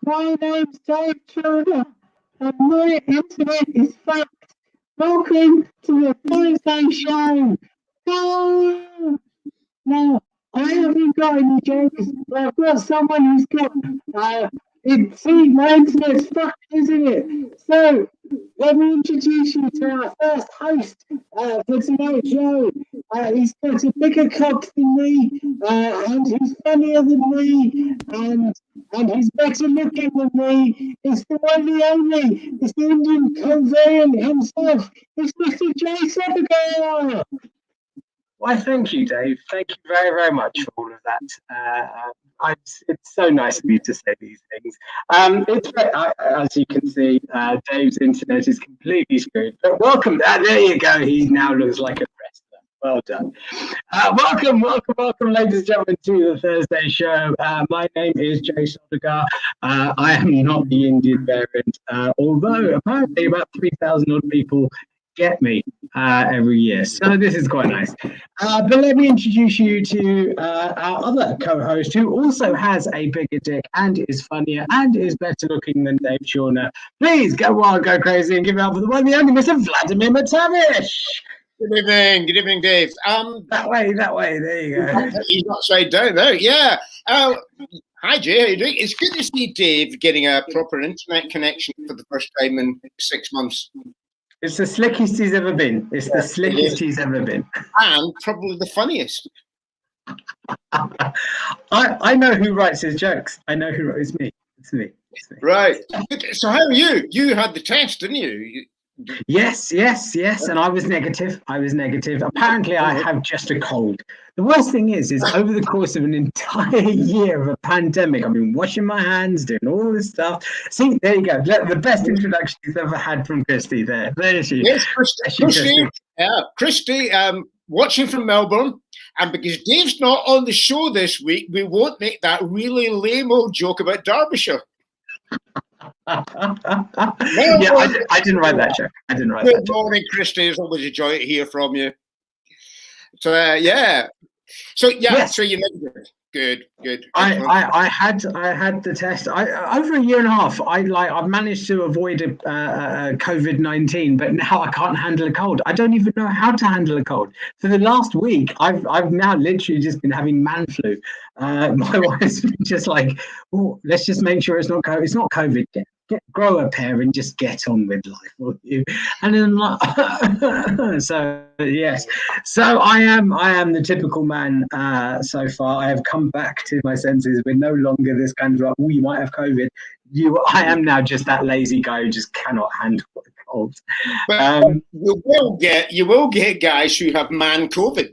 My name's Dave Chawner, and my internet is fucked. Welcome to the Thursday show. Go! Now, I haven't got any jokes, but I've got someone who's got. See, my internet's fucked, isn't it? So, let me introduce you to our first host for tonight's show. He's got a bigger cock than me, and he's funnier than me, and he's better looking than me. It's the one, the only. It's the Indian Covariant himself. It's Mr. Jay Sodagar. Why, thank you, Dave. Thank you very, very much for all of that. It's so nice of you to say these things. As you can see, Dave's internet is completely screwed. But welcome. There you go. He now looks like a wrestler. Well done. Welcome, ladies and gentlemen, to the Thursday show. My name is Jay Sodagar. I am not the Indian variant, although apparently about 3,000 odd people get me every year, so this is quite nice. But let me introduce you to our other co-host, who also has a bigger dick and is funnier and is better looking than Dave Chawner. Please go wild, go crazy, and give it up for the one, the only Mr. Vladimir McTavish. Good evening, Dave. That way. There you go. He's upside down there. Yeah. Hi, Jay. How you doing? It's good to see Dave getting a proper internet connection for the first time in 6 months. It's the slickest he's ever been. It's the slickest he's ever been. And probably the funniest. I know who writes his jokes. I know who writes me. It's me. Right. So how are you? You had the test, didn't you? Yes. And I was negative. Apparently, I have just a cold. The worst thing is over the course of an entire year of a pandemic, I've been washing my hands, doing all this stuff. See, there you go. The best introduction you've ever had from Christy there. There she is. Yes, Christy, watching from Melbourne. And because Dave's not on the show this week, we won't make that really lame old joke about Derbyshire. I didn't write that joke. Good morning, Christy. It's always a joy to hear from you. So yeah. So you negative. Good. I had the test. Over a year and a half. I've managed to avoid COVID-19, but now I can't handle a cold. I don't even know how to handle a cold. For the last week, I've now literally just been having man flu. My wife's been just like, oh, let's just make sure it's not COVID. It's not COVID. Grow a pair and just get on with life, will you? And then so yes, so I am the typical man so far. I have come back to my senses. We're no longer this kind of like, oh, you might have COVID. I am now just that lazy guy who just cannot handle the cold. But you will get guys who have man COVID.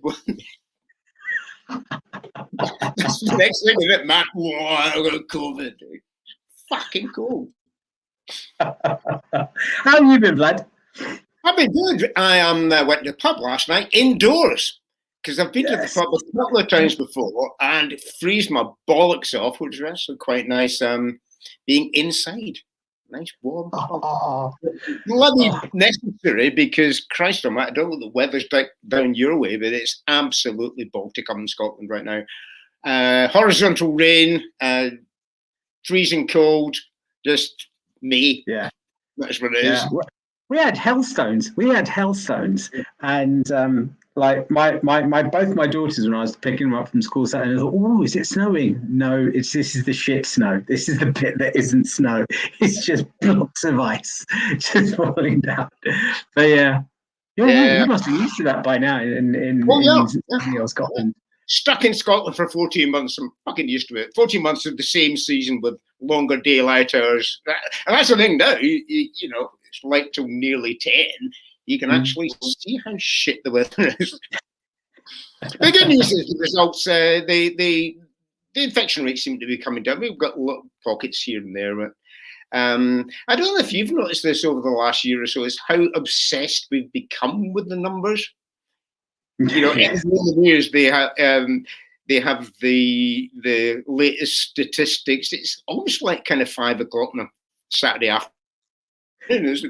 That's the next thing, isn't it, man? I got COVID. Fucking cool. How have you been, Vlad? I've been good. I went to the pub last night indoors because I've been to the pub a couple of times before and it freezed my bollocks off, which was actually quite nice. Being inside, nice warm pub. Bloody necessary because Christ, I don't know what the weather's down your way, but it's absolutely Baltic up in Scotland right now. Horizontal rain, freezing cold, just me. Yeah, that's what it is. We had hailstones. And like both my daughters, when I was picking them up from school, sat and I thought, "Oh, is it snowing?" No, this is the shit snow. This is the bit that isn't snow. It's just blocks of ice just falling down. But yeah, you must be used to that by now in Scotland. Stuck in Scotland for 14 months. I'm fucking used to it. 14 months of the same season with longer daylight hours. And that's the thing now. You know, it's like till nearly 10. You can actually see how shit the weather is. The good news is the results. The infection rates seem to be coming down. We've got little pockets here and there, but I don't know if you've noticed this over the last year or so. Is how obsessed we've become with the numbers. You know, in the news they have the latest statistics. It's almost like kind of 5 o'clock on a Saturday afternoon. It's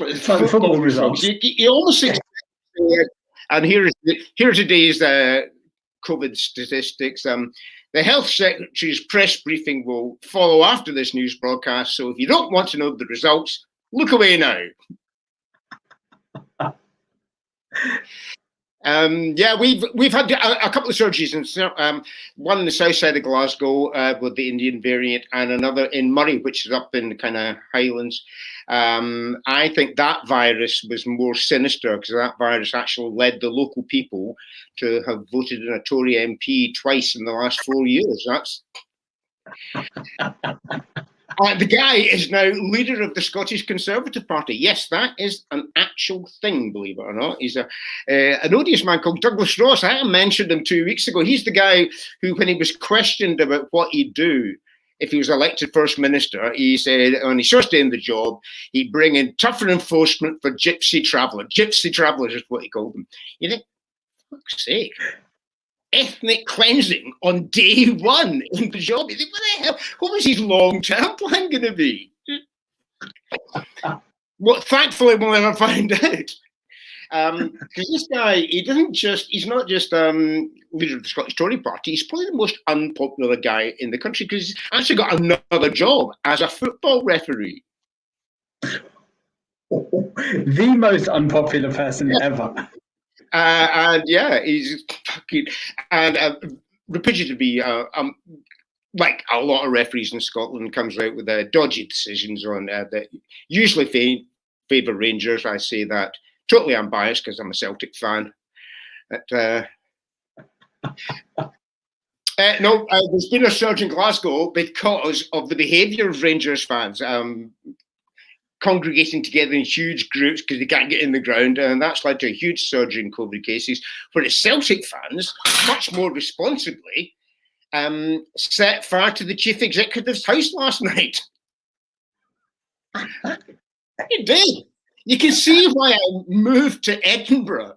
like football results. You almost expect, and here's today's COVID statistics. The Health Secretary's press briefing will follow after this news broadcast, so if you don't want to know the results, look away now. Yeah, we've had a couple of surgeries, and one in the south side of Glasgow with the Indian variant, and another in Murray, which is up in the kind of Highlands. I think that virus was more sinister because that virus actually led the local people to have voted in a Tory MP twice in the last 4 years. That's the guy is now leader of the Scottish Conservative Party. Yes, that is an actual thing, believe it or not. He's an odious man called Douglas Ross. I mentioned him 2 weeks ago. He's the guy who, when he was questioned about what he'd do if he was elected First Minister, he said on his first day in the job, he'd bring in tougher enforcement for gypsy travellers. Gypsy travellers is what he called them. You think, for fuck's sake. Ethnic cleansing on day one in the job. You think, what the hell? What was his long-term plan going to be? Well, thankfully, we'll never find out. Because this guy, he's not just leader of the Scottish Tory Party, he's probably the most unpopular guy in the country because he's actually got another job as a football referee. The most unpopular person ever. And yeah, he's fucking reputed to be like a lot of referees in Scotland, comes out with dodgy decisions on that usually favour Rangers. I say that totally unbiased because I'm a Celtic fan. But, no, there's been a surge in Glasgow because of the behaviour of Rangers fans. Congregating together in huge groups because they can't get in the ground, and that's led to a huge surge in COVID cases. Whereas Celtic fans, much more responsibly, set fire to the chief executive's house last night. You did. You can see why I moved to Edinburgh.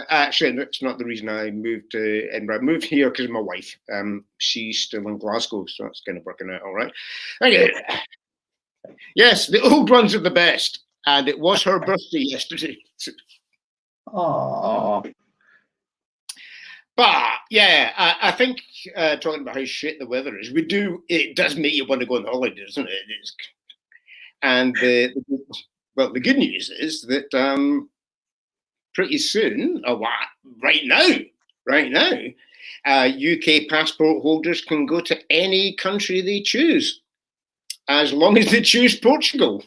Actually, that's not the reason I moved to Edinburgh. I moved here because of my wife. She's still in Glasgow, so that's kind of working out all right. Okay. Yes, the old ones are the best, and it was her birthday yesterday. Oh. But yeah, I think talking about how shit the weather is, it does make you want to go on holiday, doesn't it? And the good news is that pretty soon, right now, UK passport holders can go to any country they choose, as long as they choose Portugal.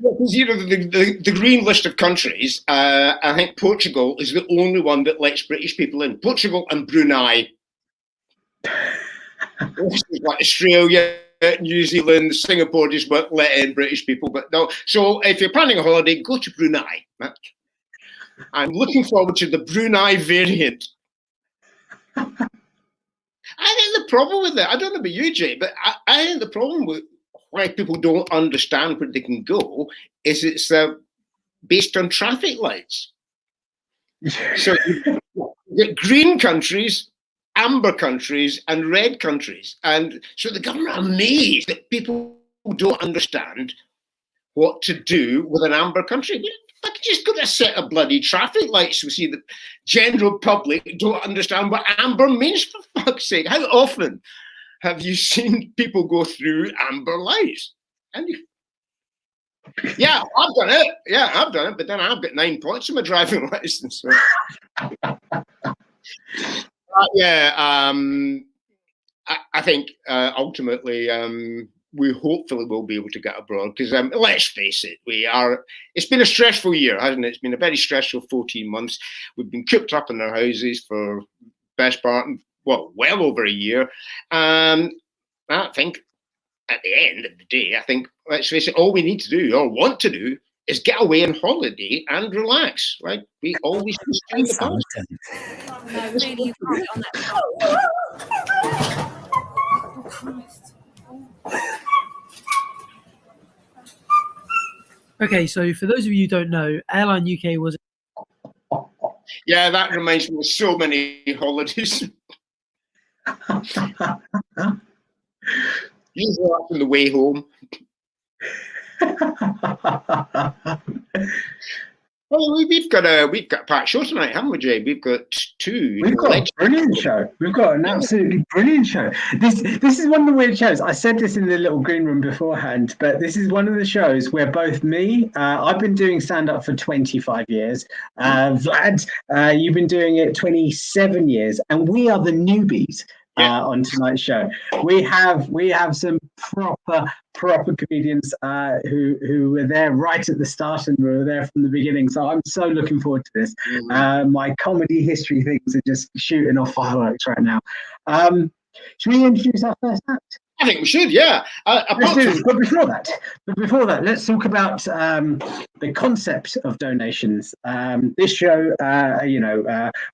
Because the green list of countries, I think Portugal is the only one that lets British people in. Portugal and Brunei. Like Australia, New Zealand, Singapore just won't let in British people, but no. So if you're planning a holiday, go to Brunei. I'm looking forward to the Brunei variant. I think the problem with it, I don't know about you, Jay, but I think the problem with why people don't understand where they can go is it's based on traffic lights. So you get green countries, amber countries, and red countries. And so the government are amazed that people don't understand what to do with an amber country. I could just got a set of bloody traffic lights. We see the general public don't understand what amber means, for fuck's sake. How often have you seen people go through amber lights? And yeah, I've done it. Yeah, I've done it. But then I've got 9 points on my driving license. So. I think ultimately we hopefully will be able to get abroad because let's face it, it's been a stressful year, hasn't it? It's been a very stressful 14 months. We've been cooped up in our houses for best part, well over a year. I think at the end of the day, I think, let's face it, all we need to do or want to do is get away on holiday and relax, right? We always do in the past. No, really, you can't get on that. Oh, Christ. Okay, so for those of you who don't know, Airline UK was... Yeah, that reminds me of so many holidays. Usually on the way home. Well, we've got a packed show tonight, haven't we, Jay? We've got two. We've got a brilliant show. We've got an absolutely brilliant show. This is one of the weird shows. I said this in the little green room beforehand, but this is one of the shows where both me, I've been doing stand-up for 25 years. Vlad, you've been doing it 27 years, and we are the newbies. On tonight's show, we have some proper comedians who were there right at the start and were there from the beginning. So I'm so looking forward to this. My comedy history things are just shooting off fireworks right now. Should we introduce our first act? I think we should, yeah. Let's do this. But before that, let's talk about the concept of donations. This show,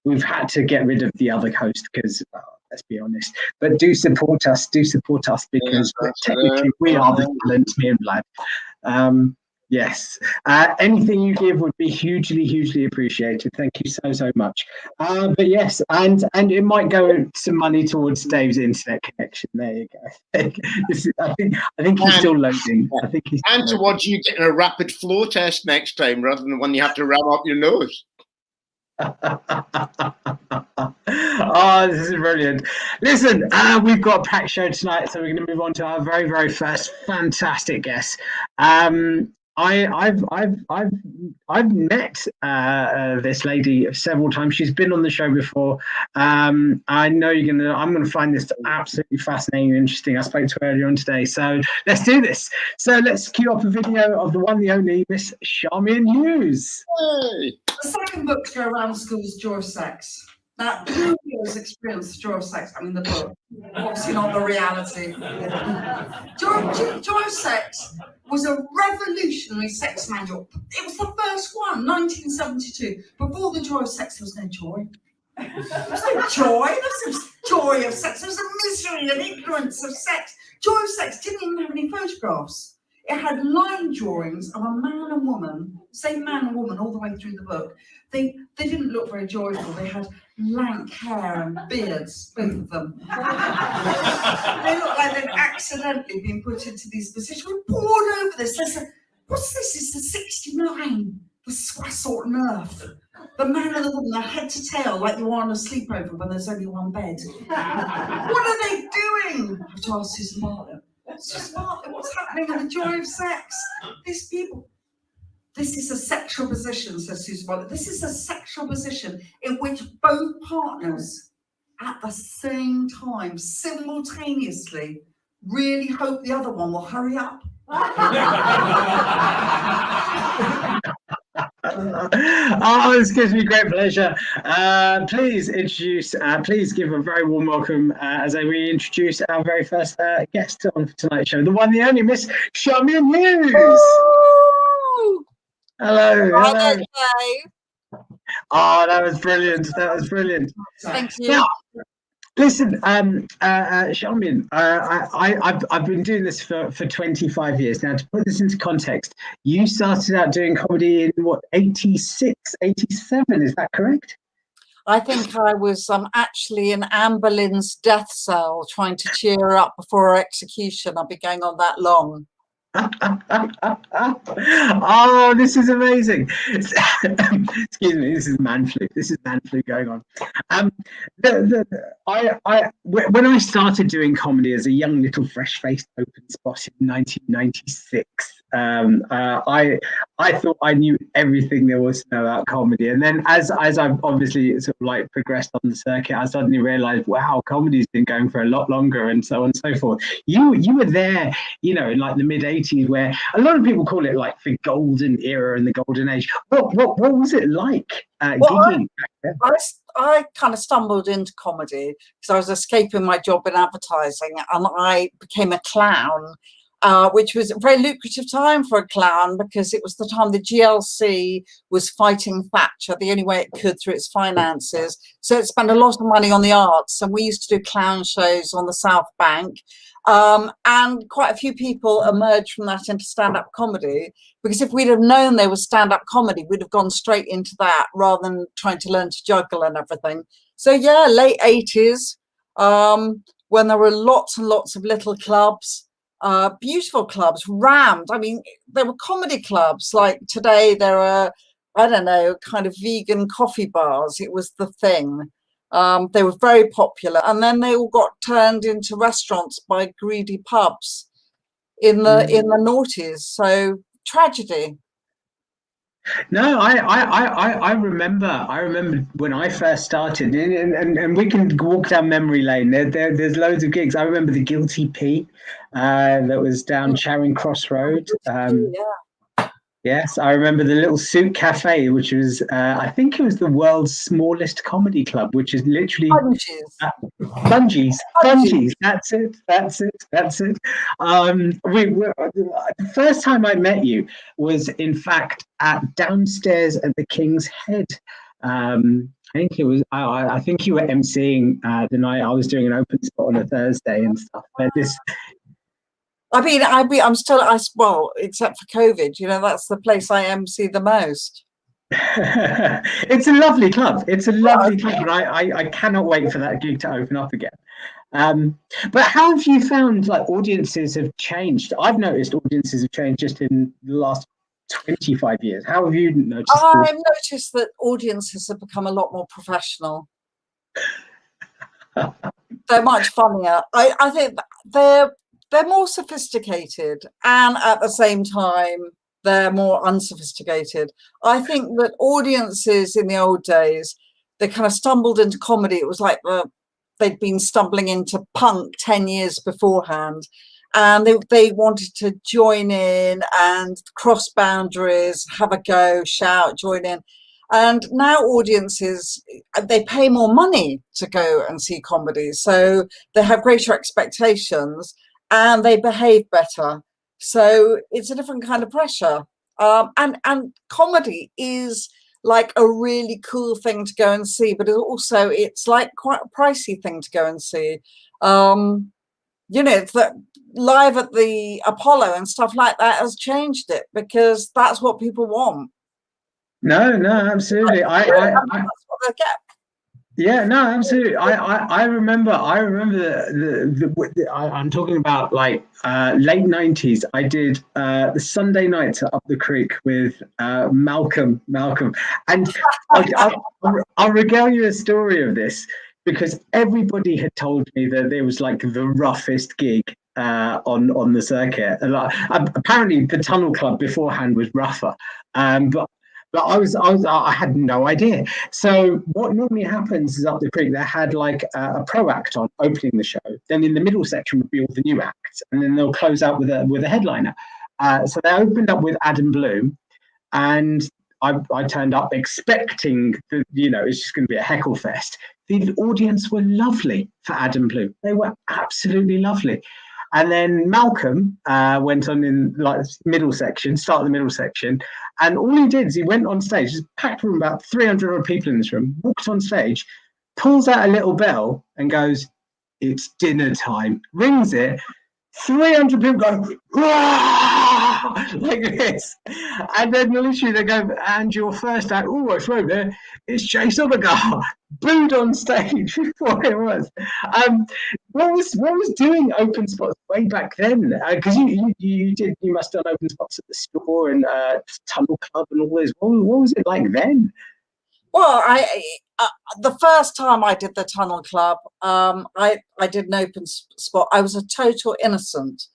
we've had to get rid of the other host because. Let's be honest, but do support us because technically we are the talent, me and Vlad. Yes, anything you give would be hugely appreciated. Thank you so much. But yes, and it might go some money towards Dave's internet connection. There you go. I think he's still loading. I think he's and towards you getting a rapid flow test next time rather than one you have to ram up your nose. Oh, this is brilliant. Listen, we've got a packed show tonight, so we're going to move on to our very first fantastic guest. I've met this lady several times. She's been on the show before. I know I'm gonna find this absolutely fascinating and interesting. I spoke to her earlier on today, so let's do this. So let's cue up a video of the one, the only Miss CHARMIAN Hughes. Hey. The second book to go around the school is Joy of Sex. Now, who has experienced joy of sex? I mean, the book, obviously not the reality. Joy of Sex was a revolutionary sex manual. It was the first one, 1972. Before the Joy of Sex, there was no joy. There was no joy. There was no joy of sex. There was a misery and ignorance of sex. Joy of Sex didn't even have any photographs. It had line drawings of a man and woman, same man and woman all the way through the book. They didn't look very joyful. They had lank hair and beards, both of them. They looked like they'd accidentally been put into these positions. We poured over this. They said, what's this? It's the 69, the Swassort Nerf. The man and the woman, they're head to tail, like you are on a sleepover when there's only one bed. What are they doing? I have to ask Susan Bartlett. Susan Bartlett, what's happening in the Joy of Sex? These people. This is a sexual position, says Susan Bartlett. This is a sexual position in which both partners, at the same time, simultaneously, really hope the other one will hurry up. Oh, this gives me great pleasure. Please give a very warm welcome as I reintroduce our very first guest on tonight's show, the one, the only Miss CHARMIAN Hughes. Hello. Oh, that was brilliant. Thank you. Now, listen, CHARMIAN, I've been doing this for 25 years now. To put this into context, you started out doing comedy in what, 86, 87? Is that correct? I think I was actually in Anne Boleyn's death cell trying to cheer her up before her execution. I've been going on that long. Oh, this is amazing. Excuse me, this is man flu going on. When I started doing comedy as a young little fresh-faced open spot in 1996, I thought I knew everything there was to know about comedy, and then as I've obviously sort of like progressed on the circuit, I suddenly realized, wow, comedy's been going for a lot longer, and so on and so forth. You were there, in like the mid-80s, where a lot of people call it like the golden era and the golden age. What was it like? I kind of stumbled into comedy because I was escaping my job in advertising, and I became a clown. Which was a very lucrative time for a clown because it was the time the GLC was fighting Thatcher the only way it could through its finances. So it spent a lot of money on the arts, and we used to do clown shows on the South Bank. And quite a few people emerged from that into stand-up comedy, because if we'd have known there was stand-up comedy, we'd have gone straight into that rather than trying to learn to juggle and everything. So yeah, late 80s, when there were lots and lots of little clubs, beautiful clubs, rammed. I mean, there were comedy clubs like today. There are I don't know, kind of vegan coffee bars. It was the thing. They were very popular, and then they all got turned into restaurants by greedy pubs in the noughties. So tragedy. No, I remember when I first started, and we can walk down memory lane. There's loads of gigs. I remember the Guilty Pete that was down Charing Cross Road. Yes, I remember the Little Soup Cafe, which was, I think it was the world's smallest comedy club, which is literally Bungees. That's it. The first time I met you was, in fact, at downstairs at the King's Head. I think it was. I think you were emceeing the night I was doing an open spot on a Thursday and stuff. But I'm still, well, except for COVID, that's the place I MC the most. It's a lovely club. It's a lovely club, and I cannot wait for that gig to open up again. But how have you found audiences have changed? I've noticed audiences have changed just in the last 25 years. How have you noticed? I've noticed that audiences have become a lot more professional. They're much funnier. I think they're more sophisticated, and at the same time, they're more unsophisticated. I think that audiences in the old days, they kind of stumbled into comedy. It was like they'd been stumbling into punk 10 years beforehand, and they wanted to join in and cross boundaries, have a go, shout, join in. And now audiences, they pay more money to go and see comedy, so they have greater expectations, and they behave better. So it's a different kind of pressure. And comedy is like a really cool thing to go and see, but it's like quite a pricey thing to go and see. It's that live at the Apollo and stuff like that has changed it, because that's what people want. No, absolutely. That's what they get. Yeah, no, absolutely. I remember. I'm talking about late 90s. I did the Sunday nights at Up the Creek with Malcolm, and I'll regale you a story of this, because everybody had told me that it was like the roughest gig on the circuit. Apparently, the Tunnel Club beforehand was rougher, but I had no idea. So what normally happens is Up the Creek, they had like a pro act on opening the show. Then in the middle section would be all the new acts, and then they'll close out with a headliner. So they opened up with Adam Bloom, and I turned up expecting that it's just going to be a heckle fest. The audience were lovely for Adam Bloom. They were absolutely lovely. And then Malcolm went on in start of the middle section, and all he did is he went on stage, just packed room, about 300 people in this room, walked on stage, pulls out a little bell and goes, "It's dinner time," rings it, 300 people go, "Wah!" like this, and then literally they go, "And your first act," "Oh, I wrote there, it's Jay Sodagar," booed on stage before it was. What was doing open spots way back then? Because you must have done open spots at the store and Tunnel Club and all those. What was it like then? Well, the first time I did the Tunnel Club, I did an open spot. I was a total innocent,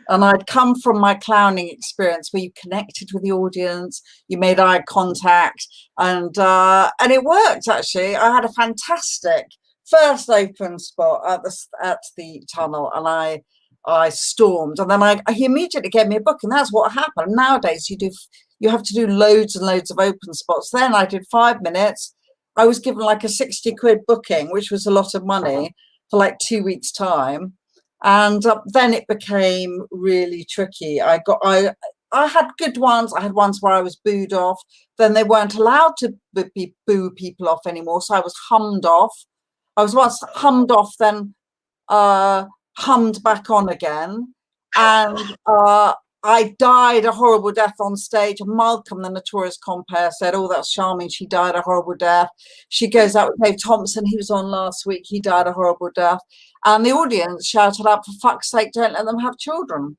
and I'd come from my clowning experience where you connected with the audience, you made eye contact, and it worked. Actually, I had a fantastic first open spot at the Tunnel, and I stormed, and then he immediately gave me a book, and that's what happened. Nowadays, you have to do loads and loads of open spots. Then I did 5 minutes. I was given like a 60 quid booking, which was a lot of money for like 2 weeks' time. And then it became really tricky. I had good ones. I had ones where I was booed off. Then they weren't allowed to boo people off anymore. So I was hummed off. I was once hummed off, then hummed back on again. And I died a horrible death on stage. Malcolm, the notorious compere, said, "Oh, that's charming. She died a horrible death." She goes out with Dave Thompson. He was on last week. He died a horrible death. And the audience shouted out, "For fuck's sake, don't let them have children."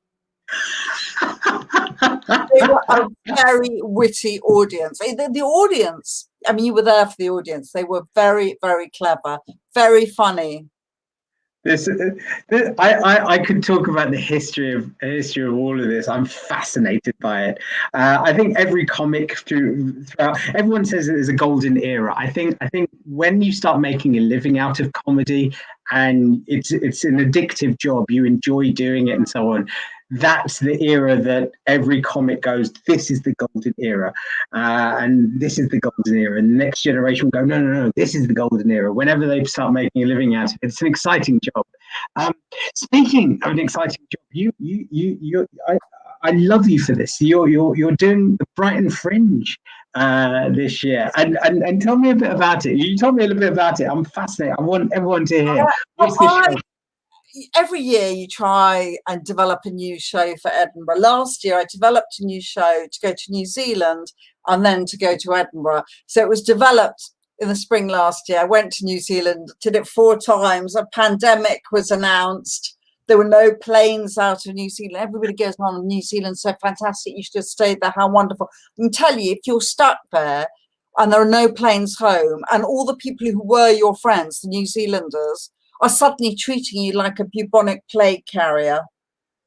They were a very witty audience. The audience, I mean, you were there for the audience. They were very, very clever, very funny. I could talk about the history of all of this. I'm fascinated by it. I think every comic throughout, everyone says there's a golden era. I think when you start making a living out of comedy, and it's an addictive job, you enjoy doing it and so on. That's the era that every comic goes, this is the golden era, and this is the golden era. And the next generation will go, no, this is the golden era. Whenever they start making a living out of it, it's an exciting job. Speaking of an exciting job, I love you for this. You're doing the Brighton Fringe this year, and tell me a bit about it. You told me a little bit about it. I'm fascinated. I want everyone to hear. What's this show? Every year you try and develop a new show for Edinburgh. Last year I developed a new show to go to New Zealand and then to go to Edinburgh. So it was developed in the spring last year. I went to New Zealand, did it 4 times. A pandemic was announced. There were no planes out of New Zealand. Everybody goes on New Zealand, so fantastic. You should have stayed there. How wonderful. I can tell you, if you're stuck there and there are no planes home and all the people who were your friends, the New Zealanders, are suddenly treating you like a bubonic plague carrier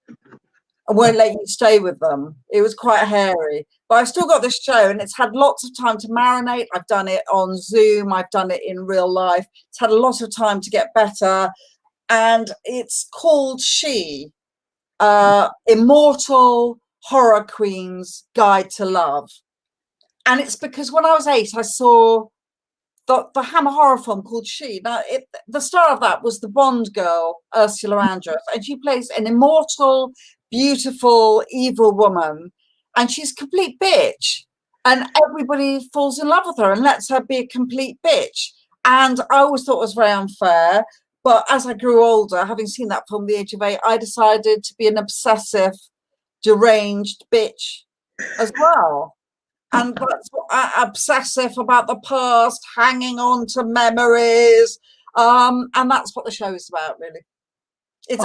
and won't let you stay with them. It was quite hairy. But I've still got this show and it's had lots of time to marinate. I've done it on Zoom. I've done it in real life. It's had a lot of time to get better. And it's called She, Immortal Horror Queen's Guide to Love. And it's because when I was 8, I saw the Hammer horror film called She. Now, the star of that was the Bond girl, Ursula Andress, and she plays an immortal, beautiful, evil woman, and she's a complete bitch. And everybody falls in love with her and lets her be a complete bitch. And I always thought it was very unfair. But as I grew older, having seen that film, the age of 8, I decided to be an obsessive, deranged bitch as well. And that's what obsessive about the past, hanging on to memories. And that's what the show is about, really. It's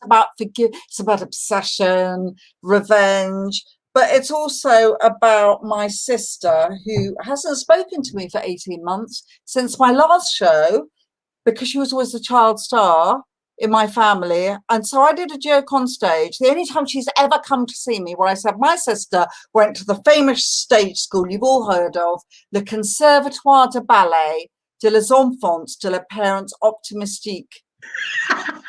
about it's about obsession, revenge, but it's also about my sister who hasn't spoken to me for 18 months since my last show, because she was always the child star in my family. And so I did a joke on stage. The only time she's ever come to see me, where I said, my sister went to the famous stage school you've all heard of, the Conservatoire de Ballet de les Enfants de les Parents Optimistiques. I'm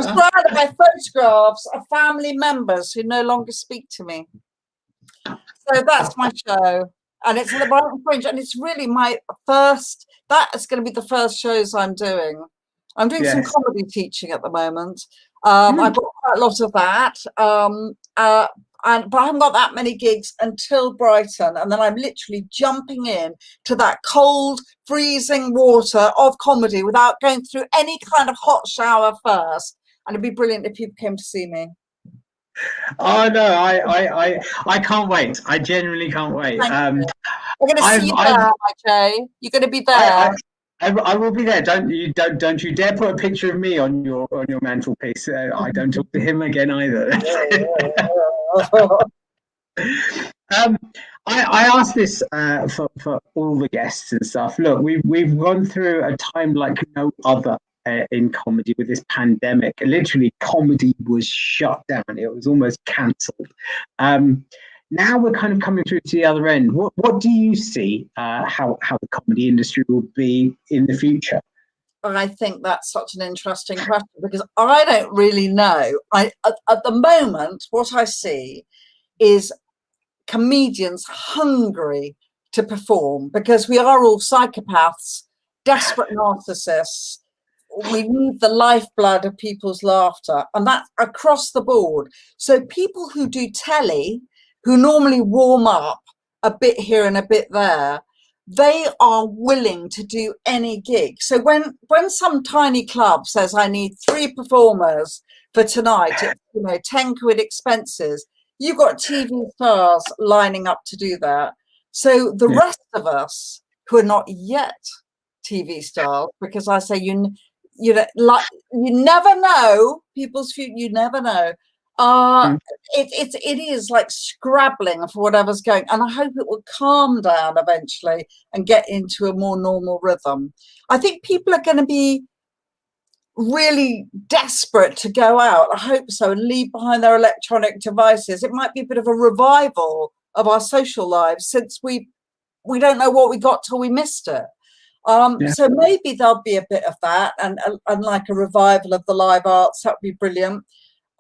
surrounded by photographs of family members who no longer speak to me. So that's my show. And it's in the Brighton Fringe, and it's really my first, that is going to be the first shows I'm doing. I'm doing some comedy teaching at the moment. I've got quite a lot of that. But I haven't got that many gigs until Brighton. And then I'm literally jumping in to that cold, freezing water of comedy without going through any kind of hot shower first. And it'd be brilliant if people came to see me. Oh no, I can't wait. I genuinely can't wait. We're going to see you there, my Jay. You're going to be there. I will be there. Don't you dare put a picture of me on your mantelpiece. I don't talk to him again either. I asked this for all the guests and stuff. Look, we've gone through a time like no other in comedy with this pandemic. Literally, comedy was shut down. It was almost cancelled. Now we're kind of coming through to the other end. What do you see how the comedy industry will be in the future? I think that's such an interesting question, because I don't really know. At the moment, what I see is comedians hungry to perform, because we are all psychopaths, desperate narcissists. We need the lifeblood of people's laughter, and that's across the board. So people who do telly, who normally warm up a bit here and a bit there, they are willing to do any gig. So when some tiny club says, I need 3 performers for tonight, it's 10 quid expenses, you've got TV stars lining up to do that. So the rest of us who are not yet TV stars, because I say you never know, people's future. You never know. It is like scrabbling for whatever's going, and I hope it will calm down eventually and get into a more normal rhythm. I think people are going to be really desperate to go out. I hope so, and leave behind their electronic devices. It might be a bit of a revival of our social lives, since we don't know what we got till we missed it. So maybe there'll be a bit of that, and like a revival of the live arts. That would be brilliant.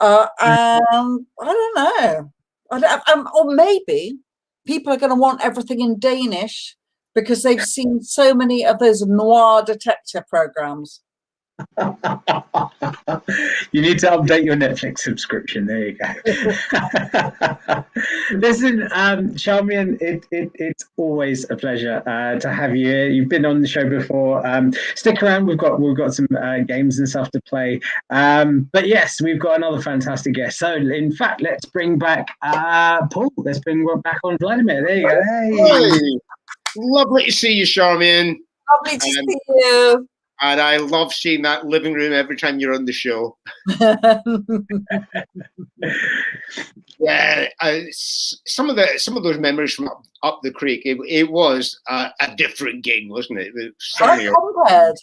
I don't know. Or maybe people are going to want everything in Danish because they've seen so many of those noir detective programs. You need to update your Netflix subscription. There you go. Listen, Charmian, it's always a pleasure to have you here. You've been on the show before. Stick around. We've got some games and stuff to play. But yes, we've got another fantastic guest. So in fact, let's bring back Paul. Let's bring back on Vladimir. There you go. Hey. Lovely to see you, Charmian. Lovely to see you. And I love seeing that living room every time you're on the show. Yeah, some of those memories from up the creek. It was a different gig, wasn't it? I compared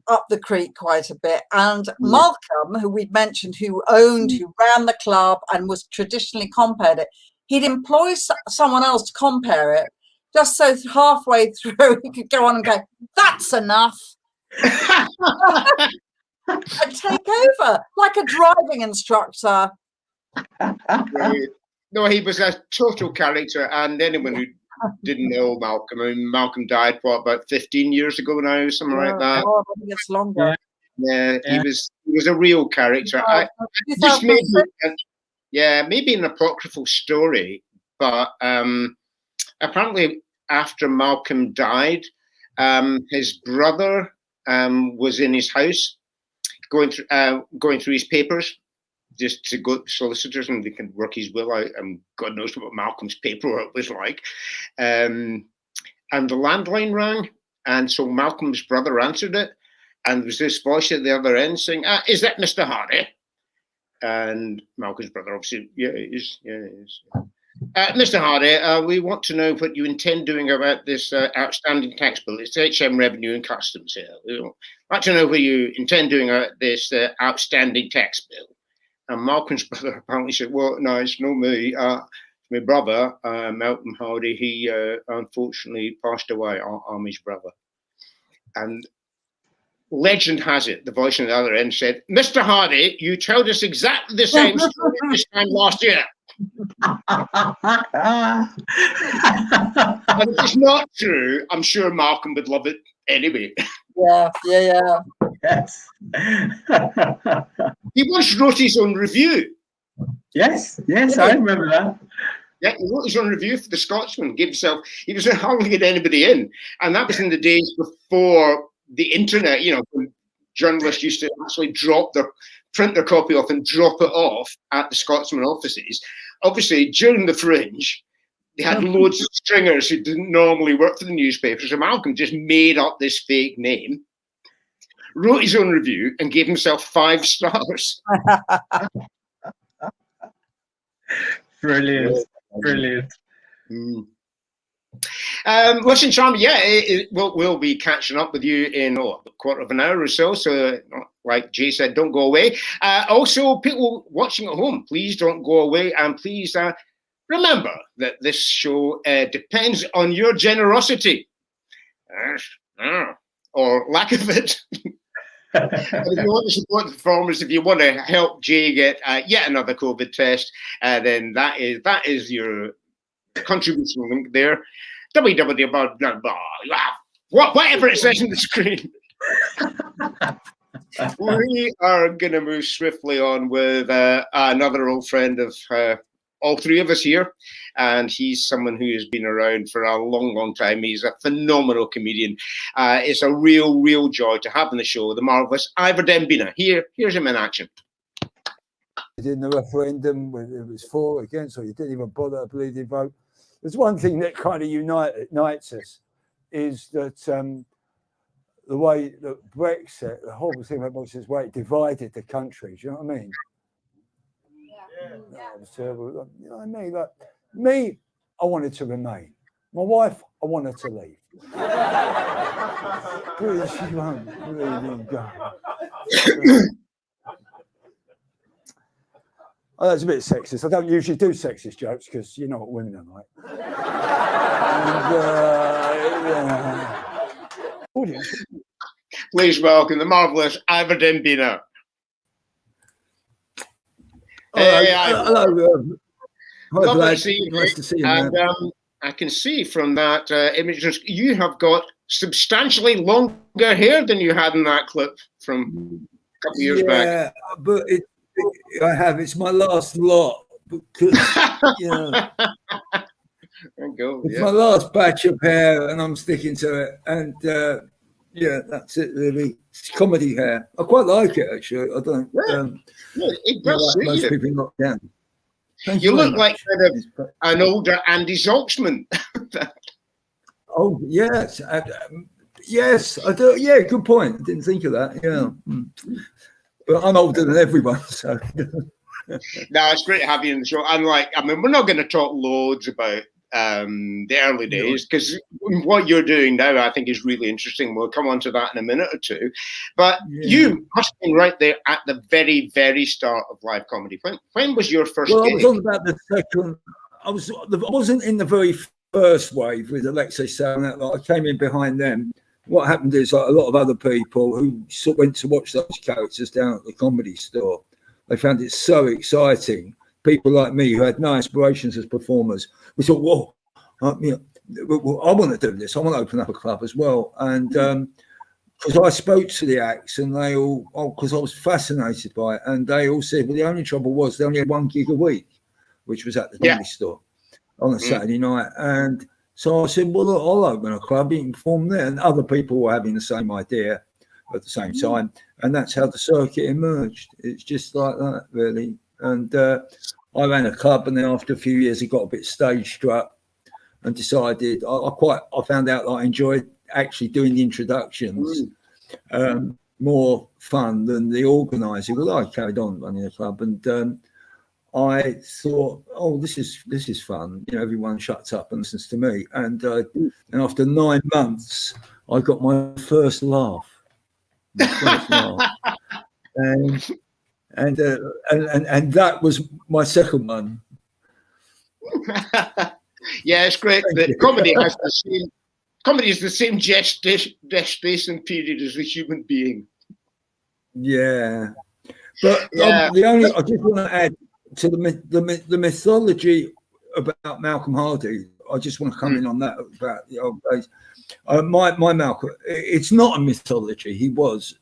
up the creek quite a bit, and Malcolm, who we'd mentioned, who ran the club and was traditionally compared it, he'd employ someone else to compare it, just so halfway through he could go on and go, "That's enough." And take over like a driving instructor. No, he was a total character, and anyone who didn't know Malcolm, I mean, Malcolm died about 15 years ago now, something like that. Oh, I think it's longer. Yeah, he was a real character. Maybe an apocryphal story, but apparently after Malcolm died, his brother was in his house going through his papers, just to go to solicitors and they can work his will out, and God knows what Malcolm's paperwork was like. And the landline rang, and so Malcolm's brother answered it, and there was this voice at the other end saying, "Is that Mr. Hardy?" And Malcolm's brother obviously, "Yeah, it is. Yeah, it is." Mr. Hardy, we want to know what you intend doing about this outstanding tax bill. It's HM Revenue and Customs here. We would like to know what you intend doing about this outstanding tax bill. And Malcolm's brother apparently said, "Well, no, it's not me. My brother, Malcolm Hardy, he unfortunately passed away. I'm his brother." And legend has it, the voice on the other end said, "Mr. Hardy, you told us exactly the same story this time last year." And if it's not true, I'm sure Malcolm would love it anyway. Yeah. Yes. He once wrote his own review. Yes, I remember that. Yeah, he wrote his own review for the Scotsman. He was hardly get anybody in, and that was in the days before the internet. You know, when journalists used to actually print their copy off and drop it off at the Scotsman offices. Obviously, during the Fringe, they had loads of stringers who didn't normally work for the newspapers. So Malcolm just made up this fake name, wrote his own review, and gave himself 5 stars. Brilliant. Listen, Charmian, we'll be catching up with you in a quarter of an hour or so. So, like Jay said, don't go away. Also, people watching at home, please don't go away, and please remember that this show depends on your generosity, or lack of it. If you want to support the performers, if you want to help Jay get yet another COVID test, then that is your contribution link there. Whatever it says on the screen. We are going to move swiftly on with another old friend of all three of us here, and he's someone who has been around for a long, long time. He's a phenomenal comedian. It's a real joy to have on the show the marvelous IVOR DEMBINA. Here's him in action. In the referendum, when it was for or against, or you didn't even bother to bleeding vote. There's one thing that kind of unites us, is that the way that Brexit, the horrible thing about Brexit is the way it divided the country. Do you know what I mean? No, it was terrible. You know what I mean? Like me, I wanted to remain. My wife, I wanted to leave. But she won't really go. Oh, that's a bit sexist. I don't usually do sexist jokes because you know what women are like. Audience. Please welcome the marvellous IVOR DEMBINA. Hello. Hi, Lovely Vlad. to see you. Nice to see you, And man. I can see from that image you have got substantially longer hair than you had in that clip from a couple of years back. Yeah, but I have. It's my last lot because you know, it's my last batch of hair, and I'm sticking to it. And yeah, that's it. Really, it's comedy hair. I quite like it actually. I don't. It does like most suit you. people knock down. Thank You very look like much. kind of an older Andy Zaltzman. Oh yes, yes, I do. Yeah, good point. I didn't think of that. Yeah, but I'm older than everyone, so. No, it's great to have you in the show. I mean, we're not going to talk loads about the early days because what you're doing now, I think, is really interesting. We'll come on to that in a minute or two. But you must have been right there at the very, very start of live comedy. When was your first gig? I was on about the second. I wasn't in the very first wave with Alexei Salnat. Like, I came in behind them. What happened is like, a lot of other people who went to watch those characters down at the Comedy Store, they found it so exciting. People like me who had no aspirations as performers, we thought, whoa, I want to do this. I want to open up a club as well. And because I spoke to the acts and they all, because I was fascinated by it, and they all said, well, the only trouble was they only had 1 gig a week, which was at the Comedy Store on a Saturday night. And so I said, well, look, I'll open a club, you can perform there. And other people were having the same idea at the same time. And that's how the circuit emerged. It's just like that, really. And I ran a club, and then after a few years, it got a bit stage struck and decided I found out that I enjoyed actually doing the introductions more fun than the organising. Well, I carried on running the club, and I thought, oh, this is fun. You know, everyone shuts up and listens to me. And after 9 months, I got my first laugh. And that was my second one. Yeah, it's great that comedy has the same. Comedy is the same gestation period as the human being. Yeah, but I just want to add to the mythology about Malcolm Hardy. I just want to come in on that about the old days. My Malcolm, it's not a mythology. He was,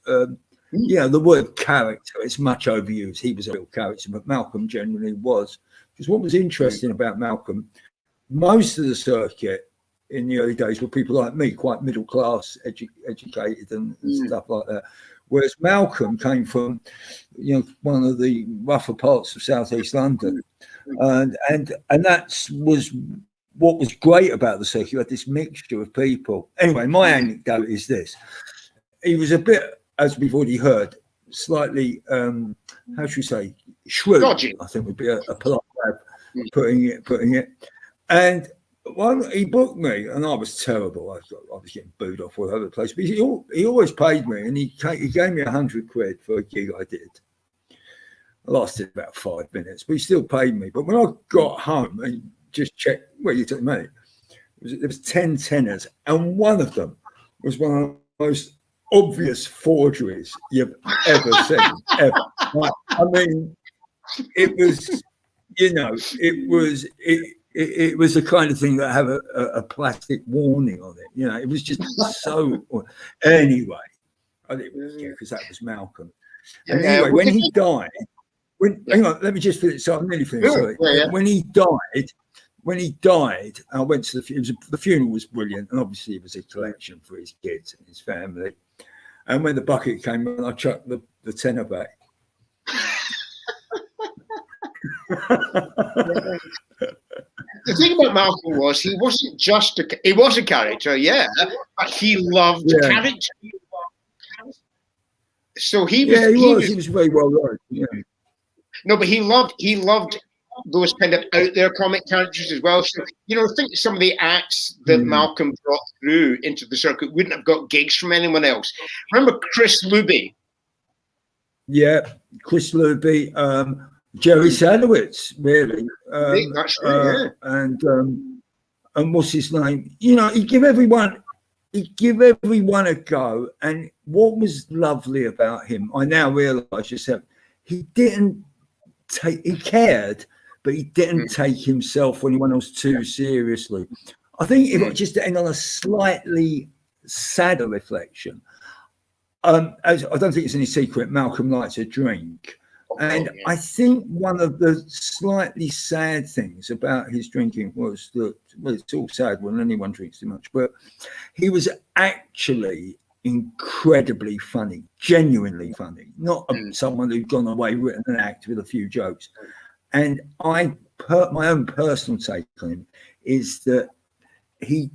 the word character, it's much overused. He was a real character, but Malcolm generally was. Because what was interesting about Malcolm, most of the circuit in the early days were people like me, quite middle class, educated and stuff like that. Whereas Malcolm came from, one of the rougher parts of southeast London, and that was what was great about the circuit. You had this mixture of people. Anyway, my anecdote is this: he was a bit, as we've already heard, slightly, how should we say, shrewd. Dodgy. I think would be a polite way of putting it. And he booked me, and I was terrible. I was getting booed off all over the place. But he always paid me, and he gave me 100 quid for a gig I did. I lasted about 5 minutes, but he still paid me. But when I got home and just checked, well, you took me, there was 10 tenors, and one of them was one of the most obvious forgeries you've ever seen, ever. I mean, it was, it was the kind of thing that had a plastic warning on it. It was just so. Anyway, I think it was because that was Malcolm. And anyway, when he died, hang on, let me just finish. So I'm nearly finished. Sorry. When he died, I went to the funeral was brilliant, and obviously it was a collection for his kids and his family. And when the bucket came in, I chucked the tenner back. The thing about Malcolm was he wasn't just he was a character, but he loved character. So he was. Yeah, he was very well liked. Yeah. No, but he loved those kind of out there comic characters as well. So, you know, I think some of the acts that Malcolm brought through into the circuit wouldn't have got gigs from anyone else. Remember Chris Luby? Yeah, Chris Luby, Jerry Sadowitz, really. That's right, yeah. And what's his name? You know, he'd give everyone a go. And what was lovely about him, I now realise yourself, he cared, but he didn't take himself or anyone else too seriously. I think if I just to end on a slightly sadder reflection, I don't think it's any secret Malcolm likes a drink. And I think one of the slightly sad things about his drinking was that, well, it's all sad when anyone drinks too much, but he was actually incredibly funny, genuinely funny, not someone who'd gone away, written an act with a few jokes. And my own personal take on him is that he,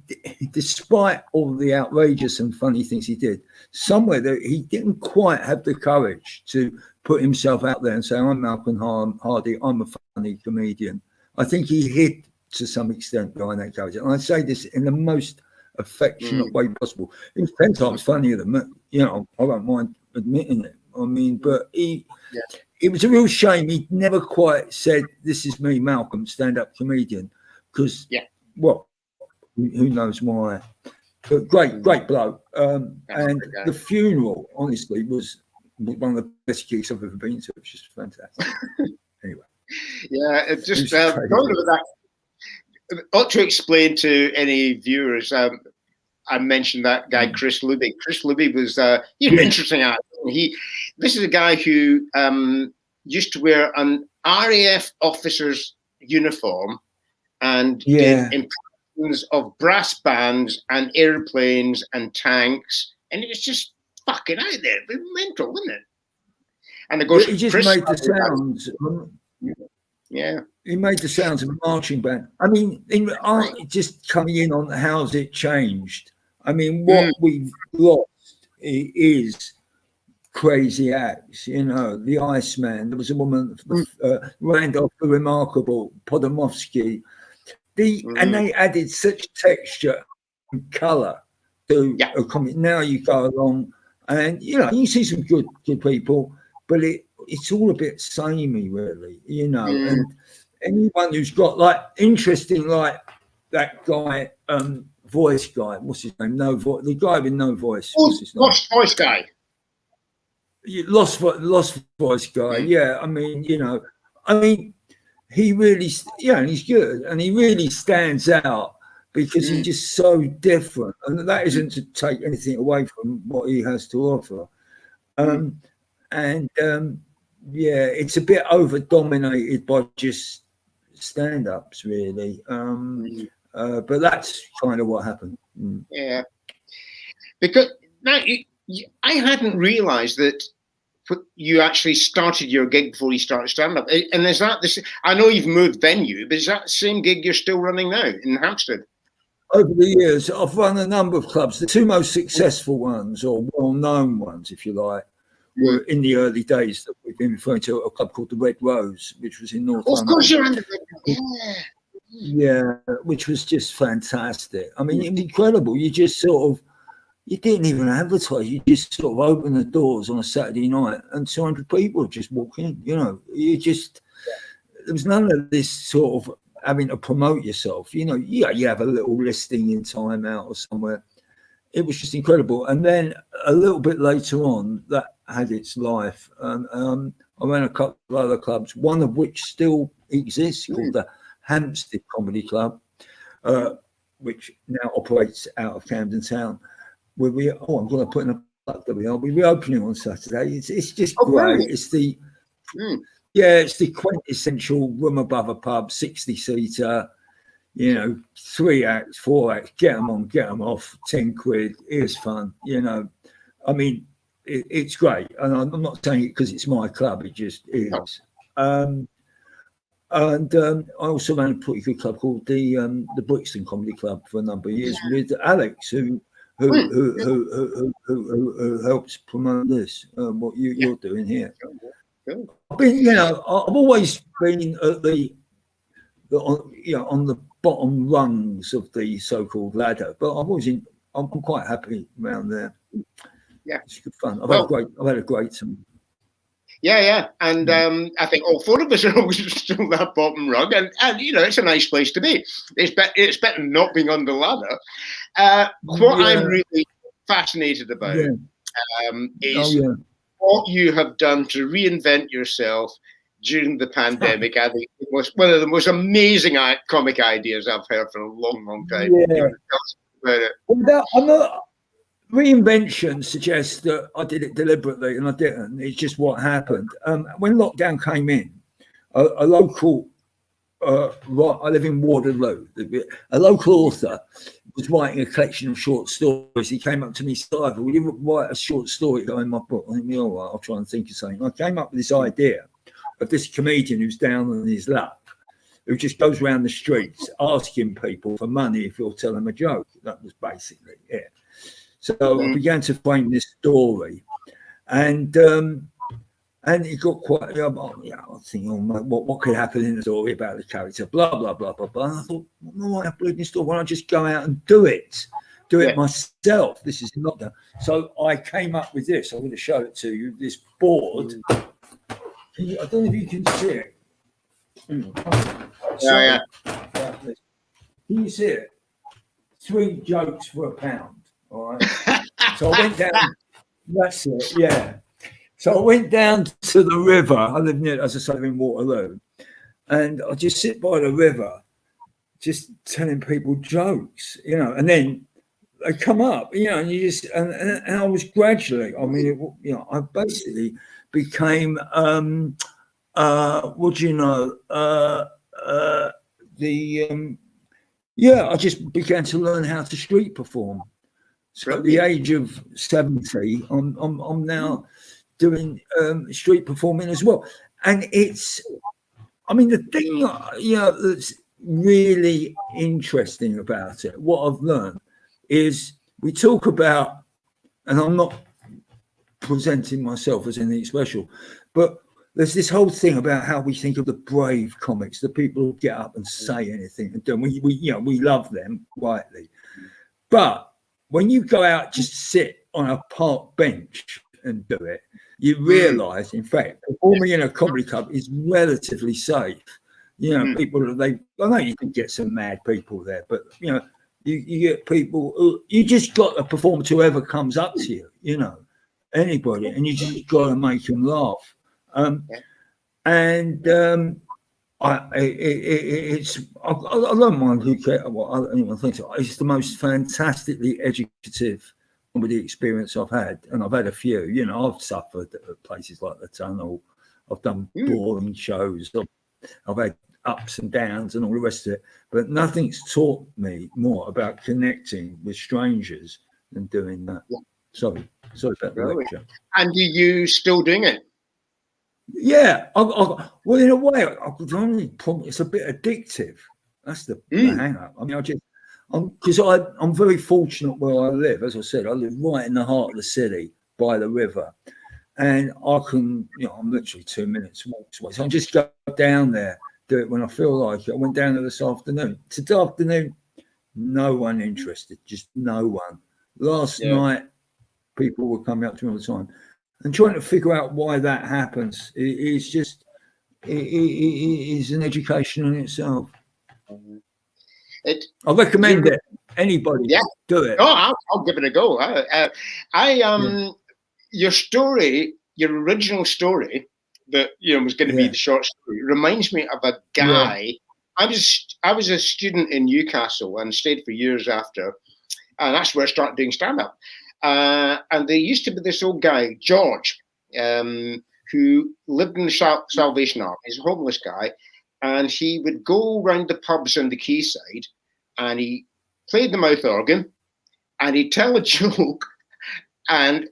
despite all the outrageous and funny things he did, somewhere that he didn't quite have the courage to put himself out there and say, I'm Malcolm Hardy, I'm a funny comedian. I think he hid to some extent behind that character. And I say this in the most affectionate way possible. He was 10 times funnier than me. You know, I don't mind admitting it. I mean, but it was a real shame he never quite said, this is me, Malcolm, stand-up comedian. Because, well, who knows why. But great bloke. And the funeral, honestly, was one of the best gigs I've ever been to. It was just fantastic. Anyway. Yeah, it just talking about that. Ought to explain to any viewers. I mentioned that guy Chris Luby. Chris Luby was an interesting actor. This is a guy who used to wear an RAF officer's uniform and did impressions of brass bands and airplanes and tanks, and it was just fucking out there. It was mental, wasn't it? And of course, he just made the sounds. Yeah, he made the sounds of a marching band. I mean, just coming in on how's it changed. I mean, what we've lost is crazy acts. You know, the Iceman. There was a woman, Randolph the Remarkable, Podomovsky. And they added such texture and colour to a comic. Now you go along, and you know you see some good people, but it's all a bit samey, really. You know, and anyone who's got like interesting, like that guy, voice guy. What's his name? No voice. The guy with no voice. What's his name? Lost voice guy. Lost voice guy. Yeah, I mean, you know, he really, and he's good, and he really stands out because he's just so different, and that isn't to take anything away from what he has to offer. It's a bit over dominated by just stand-ups, really. But that's kind of what happened. Yeah, because now I hadn't realised that you actually started your gig before you started stand-up. And is that this? I know you've moved venue, but is that the same gig you're still running now in Hampstead? Over the years, I've run a number of clubs. The two most successful ones, or well-known ones, if you like, were in the early days that we've been referring to, a club called the Red Rose, which was in North London. Of course, you're under the Red Rose. Yeah, which was just fantastic. I mean, it was incredible. You just sort of, you didn't even advertise. You just sort of open the doors on a Saturday night and 200 people just walk in. You know, there was none of this sort of having to promote yourself. You know, you have a little listing in Time Out or somewhere. It was just incredible. And then a little bit later on, that had its life. I ran a couple of other clubs, one of which still exists, called the Hampstead Comedy Club, which now operates out of Camden Town. Where I'm going to put in a plug that we're reopening on Saturday. It's just great. Really? It's the it's the quintessential room above a pub, 60-seater. You know, 3 acts, 4 acts. Get them on, get them off. 10 quid. Here's fun. You know, I mean, it's great, and I'm not saying it because it's my club. It just is. And I also ran a pretty good club called the Brixton Comedy Club for a number of years with Alex, who who helps promote this, what you're doing here. I've been, I've always been at on the bottom rungs of the so-called ladder, but I'm quite happy around there. Yeah, it's good fun. I've had a great time. Yeah, and I think all four of us are always still that bottom rung, and it's a nice place to be. It's better than not being on the ladder. What I'm really fascinated about is what you have done to reinvent yourself during the pandemic. I think it was one of the most amazing comic ideas I've heard for a long, long time. Yeah. Well, reinvention suggests that I did it deliberately, and I didn't. It's just what happened. When lockdown came in, a local, I live in Waterloo, a local author was writing a collection of short stories. He came up to me, "Steve, will you write a short story in my book?" I think, all right, I'll try and think of something. I came up with this idea of this comedian who's down on his luck, who just goes around the streets asking people for money if he'll tell them a joke. That was basically it. So I began to frame this story, and it got quite. I was thinking, what could happen in the story about the character? Blah blah blah blah blah. And I thought, why not bloody story? Why not just go out and do it myself? This is not done. So I came up with this. I'm going to show it to you. This board. I don't know if you can see it. Yeah. Can you see it? 3 jokes for £1. All right. So I went down. That's it. Yeah. So I went down to the river. I live near, as I say, in Waterloo, and I just sit by the river, just telling people jokes, and then they come up, and you just and I was gradually. I mean, I basically became I just began to learn how to street perform. So at the age of 70, I'm now doing street performing as well. And the thing that's really interesting about it, what I've learned is we talk about, and I'm not presenting myself as anything special, but there's this whole thing about how we think of the brave comics, the people who get up and say anything and do. We love them, rightly. But when you go out, just sit on a park bench and do it, you realise, in fact, performing in a comedy club is relatively safe. People I know you can get some mad people there, but you get people who you just got to perform to whoever comes up to you, anybody, and you just got to make them laugh. I don't mind who cares what anyone thinks. It's the most fantastically educative comedy experience I've had, and I've had a few. I've suffered at places like the Tunnel. I've done boring shows. I've had ups and downs and all the rest of it, but nothing's taught me more about connecting with strangers than doing that. Sorry about the lecture. And are you still doing it? Yeah, well, in a way, it's a bit addictive. That's the hang up. Because I'm very fortunate where I live. As I said, I live right in the heart of the city by the river, and I can, I'm literally 2 minutes walk away. So I just go down there, do it when I feel like it. I went down there this afternoon. Today afternoon, no one interested, just no one. Last night, people were coming up to me all the time. And trying to figure out why that happens is just is an education in itself. I recommend it. Anybody, do it. Oh, I'll give it a go. Your story, your original story that was going to be the short story, reminds me of a guy. I was a student in Newcastle and stayed for years after, and that's where I started doing stand-up. And there used to be this old guy, George, who lived in the Salvation Army. He's a homeless guy. And he would go around the pubs on the quayside and he played the mouth organ and he'd tell a joke and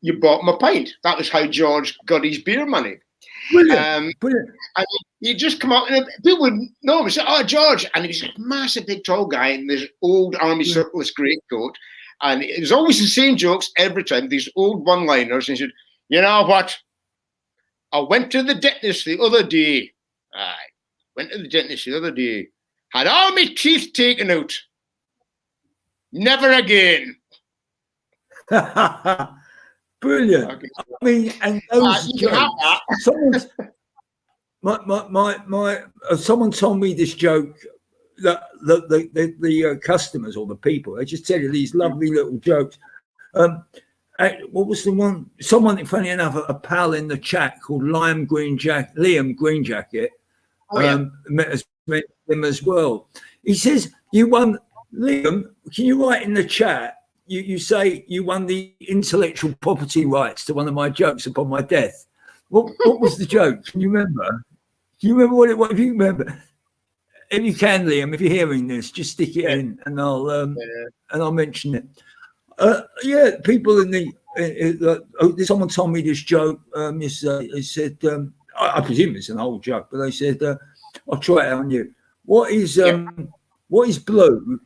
you bought him a pint. That was how George got his beer money. Brilliant. And he'd just come up and people would know him and say, "Oh, George." And he was a massive, big, tall guy in this old army surplus greatcoat. And it was always the same jokes every time, these old one-liners. And he said, you know what? I went to the dentist the other day. Had all my teeth taken out. Never again. Brilliant. Okay. I mean, and those You can have jokes. Someone told me this joke that the customers or the people, they just tell you these lovely little jokes. What was the one? Someone, funny enough, a pal in the chat called Liam Greenjacket, met him as well. He says, "You won, Liam. Can you write in the chat? You say you won the intellectual property rights to one of my jokes upon my death. What was the joke? Can you remember? Can you remember what if you remember? If you can, Liam, if you're hearing this, just stick it in, and I'll mention it. People in the someone told me this joke. They said, I presume it's an old joke, but they said, I'll try it on you. What is blue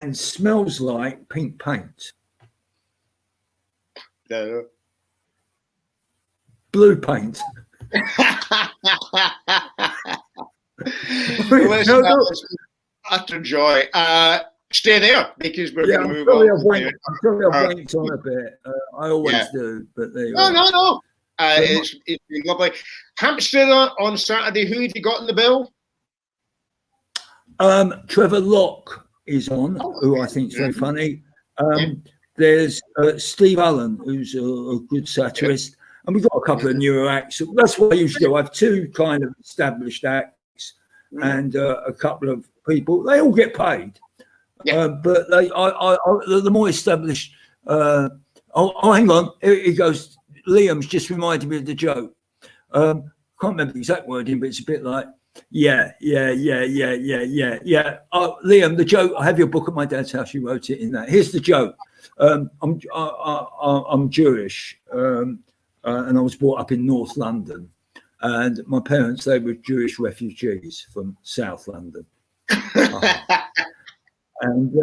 and smells like pink paint? Blue paint. Utter joy. Stay there because we're going to move on. I'm sorry I've blanked on a bit. I always do, but there you go. No. It's been lovely. Hampstead on Saturday. Who have you got in the bill? Trevor Locke is on, who I think is very funny. There's Steve Allen, who's a good satirist. And we've got a couple of newer acts. That's what I usually do. I have two kind of established acts and a couple of people. They all get paid. But the more established, hang on, he goes, Liam's just reminded me of the joke. Can't remember the exact wording, but it's a bit like, yeah. Liam, the joke, I have your book at my dad's house, you wrote it in that. Here's the joke. I'm Jewish, and I was brought up in North London. And my parents, they were Jewish refugees from South London. And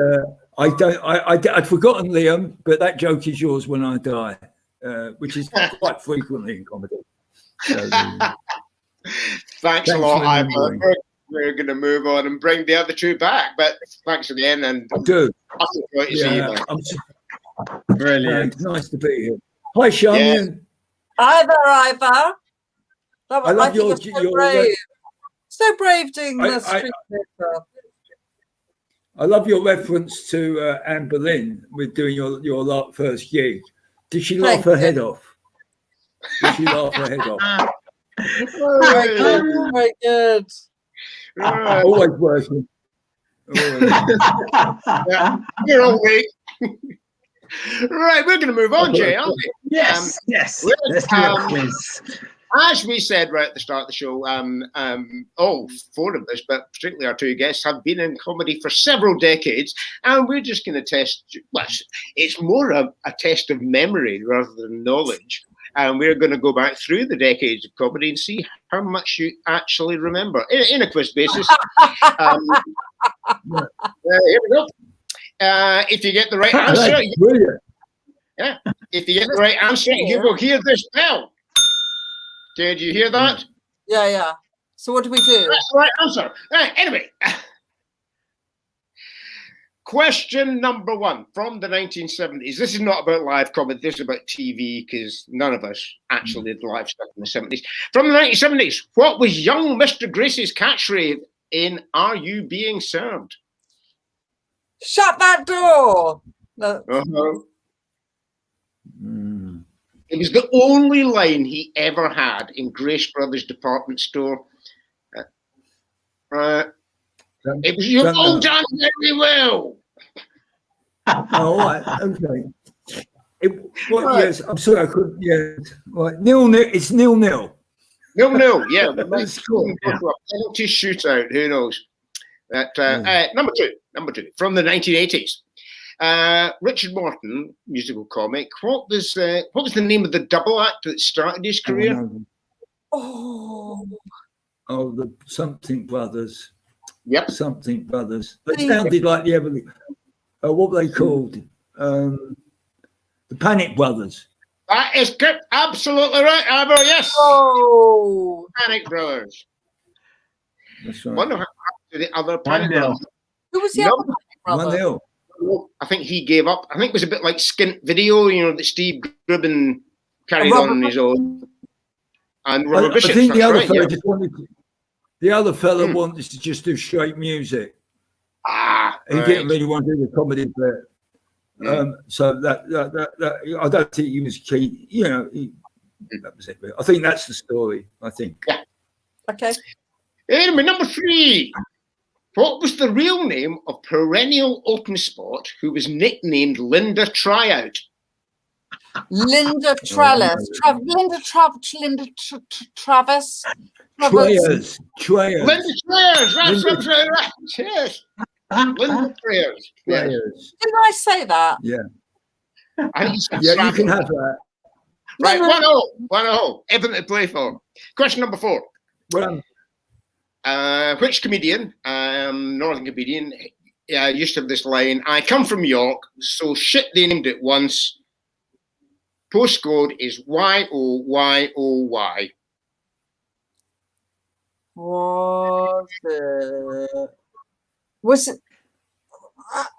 I'd forgotten, Liam, but that joke is yours when I die, which is quite frequently in comedy. So, thanks a lot, Ivor. We're going to move on and bring the other two back, but thanks again. And I do. Brilliant. Nice to be here. Hi, Charmian. Hi there, Ivor. I love your brave. So brave doing this. I love your reference to Anne Boleyn with doing your first gig. Did she laugh her head off? Very good. Always working. You're all weak. Right, we're going to move on, Jay, aren't we? Yes. Let's do it, please. As we said right at the start of the show, all four of us, but particularly our two guests, have been in comedy for several decades, and we're just going to test. Well, it's more a test of memory rather than knowledge, and we're going to go back through the decades of comedy and see how much you actually remember in a quiz basis. Here we go. If you get the right answer, if you get the right answer, you will hear this bell. Did you hear that? Yeah. So what do we do? That's the right answer. Anyway, question number one from the 1970s. This is not about live comedy. This is about TV because none of us actually did live stuff in the 70s. From the 1970s, what was young Mr. Grace's catchphrase in Are You Being Served? Shut that door. No. It was the only line he ever had in Grace Brothers department store. It was, you've all done very well. Oh, right. Okay. Yes, I'm sorry, I couldn't. Yeah, right. 0-0. It's 0-0. 0-0. Yeah, that's cool. Penalty shootout. Who knows? Number two from the 1980s. Richard Morton, musical comic. What was the name of the double act that started his career? The Something Brothers. Yep. Something Brothers. It sounded like the what were they called? The Panic Brothers. That is good. Absolutely right, Ivor. Yes. Oh, Panic Brothers. That's right. Wonder how to the other Panic 1-0. Brothers. who was the No. other brother? 1-0. I think he gave up. I think it was a bit like Skint Video, that Steve Gribben carried Robert on his own. And I Robert Bishop. think the that's other right, fella yeah. just wanted the other fella Hmm. wanted to just do straight music. He Right. didn't really want to do the comedy bit. Hmm. So that I don't think he was keen. That was it. I think that's the story. I think. Okay. Anyway, number 3. What was the real name of perennial open spot who was nicknamed Linda Tryout? Linda Trellis. Linda Travis. Trayers. Linda Trayers. That's absolutely right. Yes. Linda Trayers. Yes. Trayers. Didn't I say that? Yeah. I think it's Yeah, you can have that. Right, No, no. 1-0. Everything to play for. Question number 4. Well, Which comedian, northern comedian, used to have this line, I come from York, so shit they named it once. Postcode is YOYOY. Was it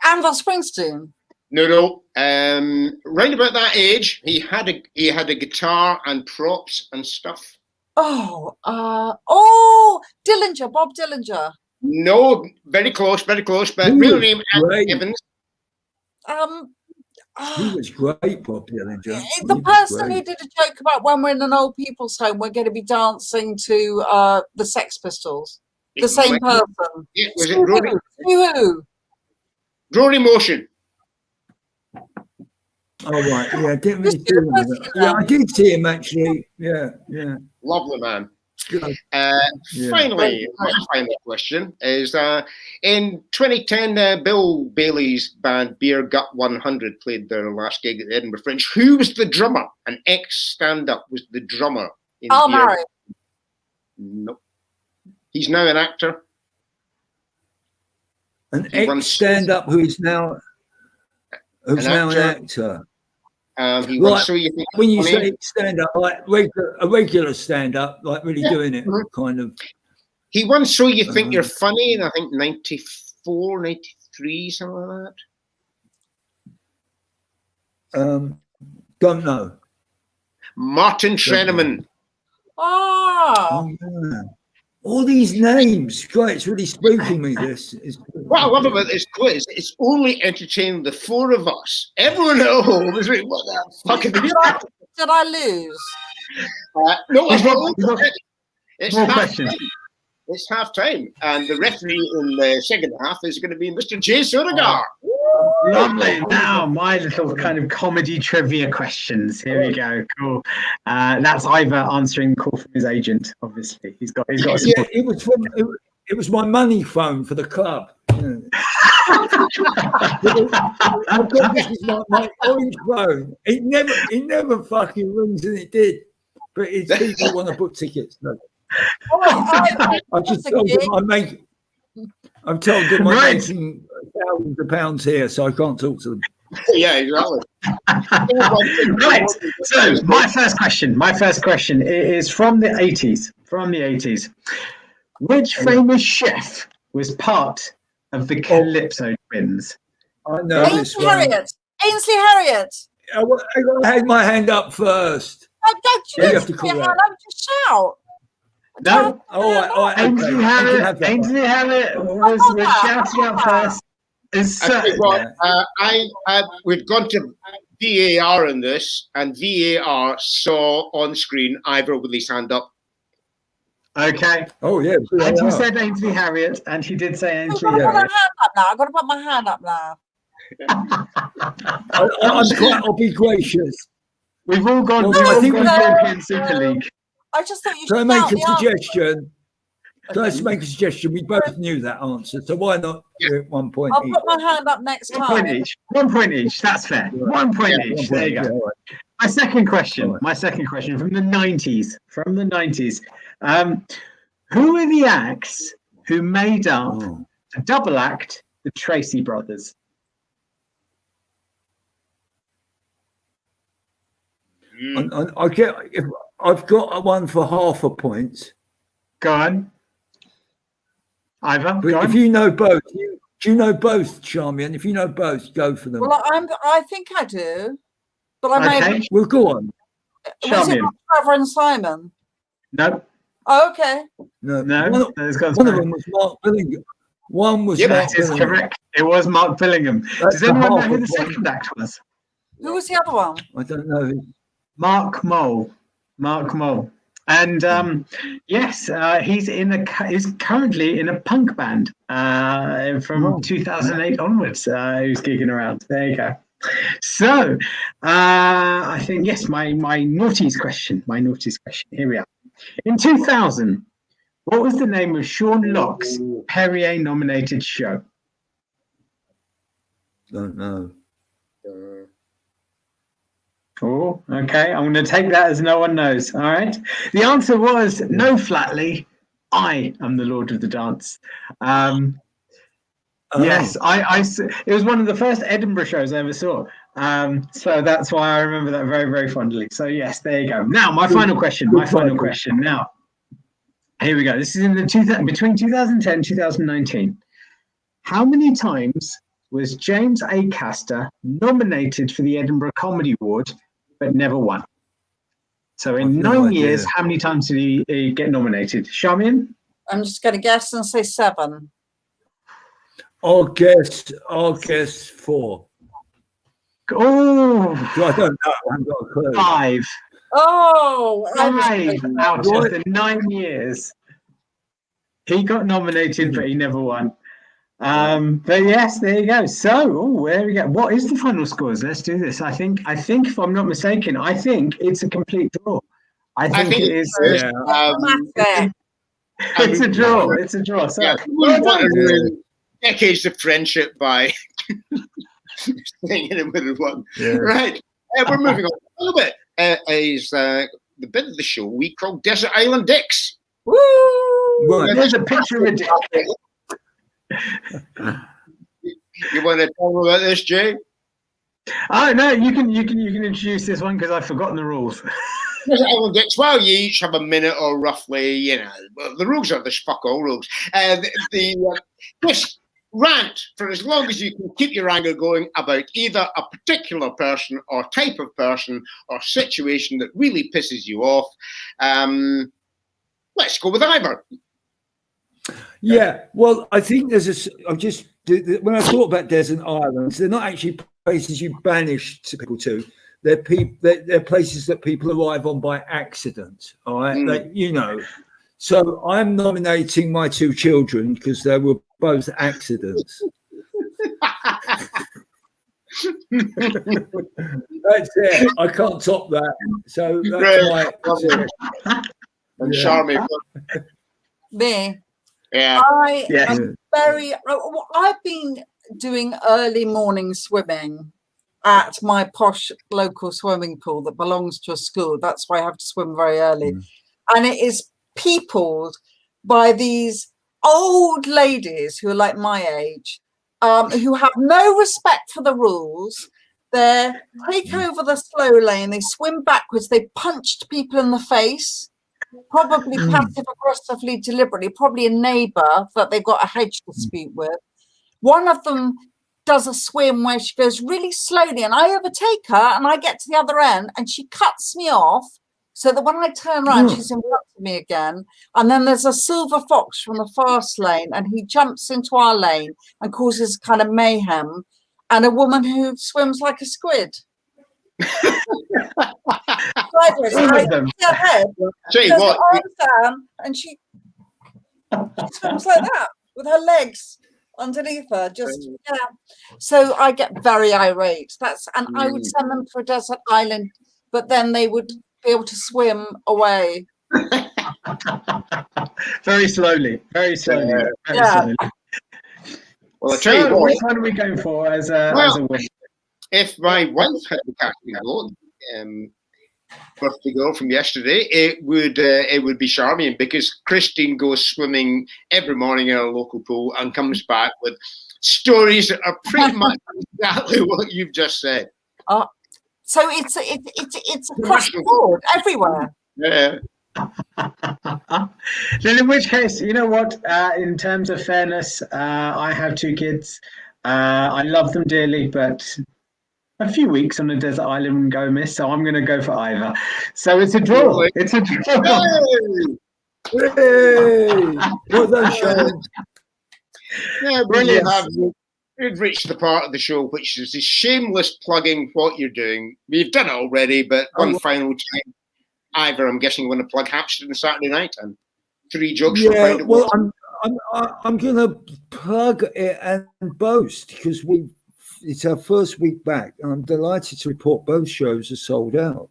Anvil Springsteen? No. Round about that age, he had a guitar and props and stuff. Dillinger, Bob Dillinger. No, very close, but Ooh, real name great. Evans. he was great, Bob Dillinger. The He was person who great. did a joke about when we're in an old people's home, we're going to be dancing to the Sex Pistols. The same person. Yeah, was it Rory? Who? Rory Motion. Oh right, yeah, I didn't Just really see him. did a Yeah, I did see him actually. Yeah. Lovely man. Good. Finally, my final question is: in 2010, Bill Bailey's band Beer Gut 100 played their last gig at the Edinburgh Fringe. Who was the drummer? An ex-stand-up was the drummer. In Al Beer- Murray. Nope. He's now an actor. An He once- ex-stand-up who's now An an actor. actor. He Right. once saw you think When you funny. say stand-up, like a regular stand-up, like really doing it, kind of. He once saw you think Uh-huh. you're funny in I think 94, 93, something like that. Don't know. Martin Treneman. Oh, Yeah. All these names, God, it's really spooking me. This is. What I love about this quiz, it's only entertaining the 4 of us. Everyone at home is like, what the fuck is this? did I lose? No, it's We've got it's more half questions. time. It's half time, and the referee in the second half is going to be Mr. J. Sodagar. Lovely. Now, my little kind of comedy trivia questions. Here we go. Cool. That's Ivor answering the call from his agent. Obviously, he's got. Yeah, it was my money phone for the club. Yeah. This is my orange phone. It never fucking rings, and it did. But it's people want to book tickets. So. I just told them I've told them I'm Right. making thousands of pounds here, so I can't talk to them. Yeah, exactly. Right. So my first question is from the 80s. Which famous chef was part of the Calypso twins? I know this Ainsley one. Harriott. Ainsley Harriott. I had my hand up first. Don't Yeah, you you have to call your that. hand up to shout. No. All right. Ainsley Okay. Ainsley Harriott was shouting out first. Is I tell you what, we've gone to VAR in this, and VAR saw on screen Ivor with his hand up. okay. Oh yeah. And he said Ainsley Harriott, and he did say I've Ainsley got to put my Harriott. hand up now. I've got to put my hand up now. I'll be gracious. We've all gone. No, I think no, we've no. European Super League. I just thought you Can I should make shout a the answer. suggestion? Can I just make a suggestion? We both knew that answer, so why not do it 1 point I'll each? put my hand up next 1 point time. each. 1 point each. That's fair. 1 point Yeah, each. 1 There you point, go. yeah, all right. My second question. All right. My second question from the 90s. Who are the acts who made up Oh. a double act, the Tracy Brothers? I get if I've got one for half a point. Go on. Ivor, But go if on. you know both, do you know both, Charmian? If you know both, go for them. Well, I think I do, but I may. Okay. Well, go on. Was it Charmian. not Trevor and Simon? No, Oh, okay. No, no. There's got one of them was Mark Billingham. One was Mark That is Billingham. correct. It was Mark Billingham. That's Does anyone know half who a the point. second actor was? Who was the other one? I don't know. Mark Mole. Mark Mole. And yes, he's currently in a punk band from 2008 onwards. Who's gigging around. There you go. So I think yes, my naughties question. Here we are. In 2000, what was the name of Sean Locke's Perrier-nominated show? Don't know. Oh, okay. I'm going to take that as no one knows. All right. The answer was no, Flatley. I am the Lord of the Dance. Yes, it was one of the first Edinburgh shows I ever saw. So that's why I remember that very, very fondly. So yes, there you go. Now, my final question. Now, here we go. This is in between 2010 and 2019. How many times was James Acaster nominated for the Edinburgh Comedy Award, but never won? So in 9 years, how many times did he get nominated? Charmian? I'm just going to guess and say 7. I'll guess 4. Oh, I don't know. I haven't got a clue. 5. Oh, 5 out of the 9 years. He got nominated, but he never won. But yes, there you go. So, there we go. What is the final scores? Let's do this. I think, if I'm not mistaken, I think it's a complete draw. I think it is. It's a draw. It's a draw. So, well done. Decades of friendship by staying in with one. Yeah. Right. We're moving on a little bit. Is the bit of the show we call Desert Island Dicks. Woo! Right. There's a picture of a dick. You want to tell me about this, Jay? Oh no, you can introduce this one because I've forgotten the rules. Desert Island Dicks. Well, you each have a minute or roughly, well, the rules are the fuck all rules. Just rant for as long as you can keep your anger going about either a particular person or type of person or situation that really pisses you off. Let's go with Ivor. Yeah, well, I think when I thought about desert islands, they're not actually places you banish people to. They're places that people arrive on by accident. All right, So I'm nominating my 2 children because they were both accidents. That's it. I can't top that. So that's my. And Charmy. Me. Yeah. I've been doing early morning swimming at my posh local swimming pool that belongs to a school. That's why I have to swim very early. And it is peopled by these old ladies who are like my age, who have no respect for the rules. They take over the slow lane, they swim backwards, they punched people in the face, probably passive aggressively, deliberately, probably a neighbour that they've got a hedge dispute with. One of them does a swim where she goes really slowly and I overtake her and I get to the other end and she cuts me off so that when I turn around, she's in front of me again. And then there's a silver fox from the fast lane and he jumps into our lane and causes kind of mayhem. And a woman who swims like a squid. And she swims like that with her legs underneath her, so I get very irate. I would send them to a desert island, but then they would be able to swim away very slowly. Slowly. Well, I'll tell you what. Which one are we going for as a winner? If my wife had the casting vote, birthday girl from yesterday, it would be Charmian, because Christine goes swimming every morning in our local pool and comes back with stories that are pretty much exactly what you've just said. So it's across the board, everywhere. Yeah. Then in which case, you know what? In terms of fairness, I have 2 kids. I love them dearly, but a few weeks on a desert island and go miss, so I'm going to go for Ivor. So it's a draw. It's a draw. Hey! Well done, Sean. Yeah, Brilliant. We've reached the part of the show which is shameless plugging what you're doing. We've done it already, but one final time. Ivor, I'm guessing you want to plug Hampstead on Saturday night and 3 jokes. Yeah, well, I'm going to plug it and boast because it's our first week back, and I'm delighted to report both shows are sold out.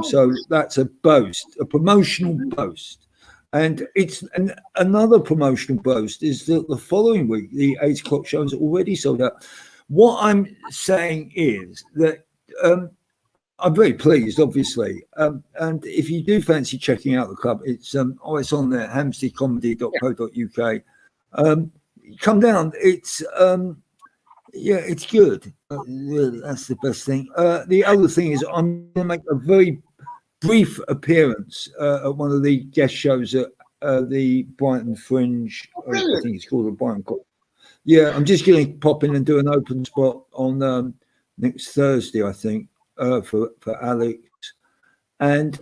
So that's a boast, a promotional boast. And it's another promotional boast is that the following week, the 8 o'clock show is already sold out. What I'm saying is that I'm very pleased, obviously. And if you do fancy checking out the club, it's on there, hampsteadcomedy.co.uk. Come down. It's it's good. That's the best thing. The other thing is I'm going to make a very brief appearance at one of the guest shows at the Brighton Fringe. I think it's called the Brighton. Yeah, I'm just going to pop in and do an open spot on next Thursday, I think, for Alex. And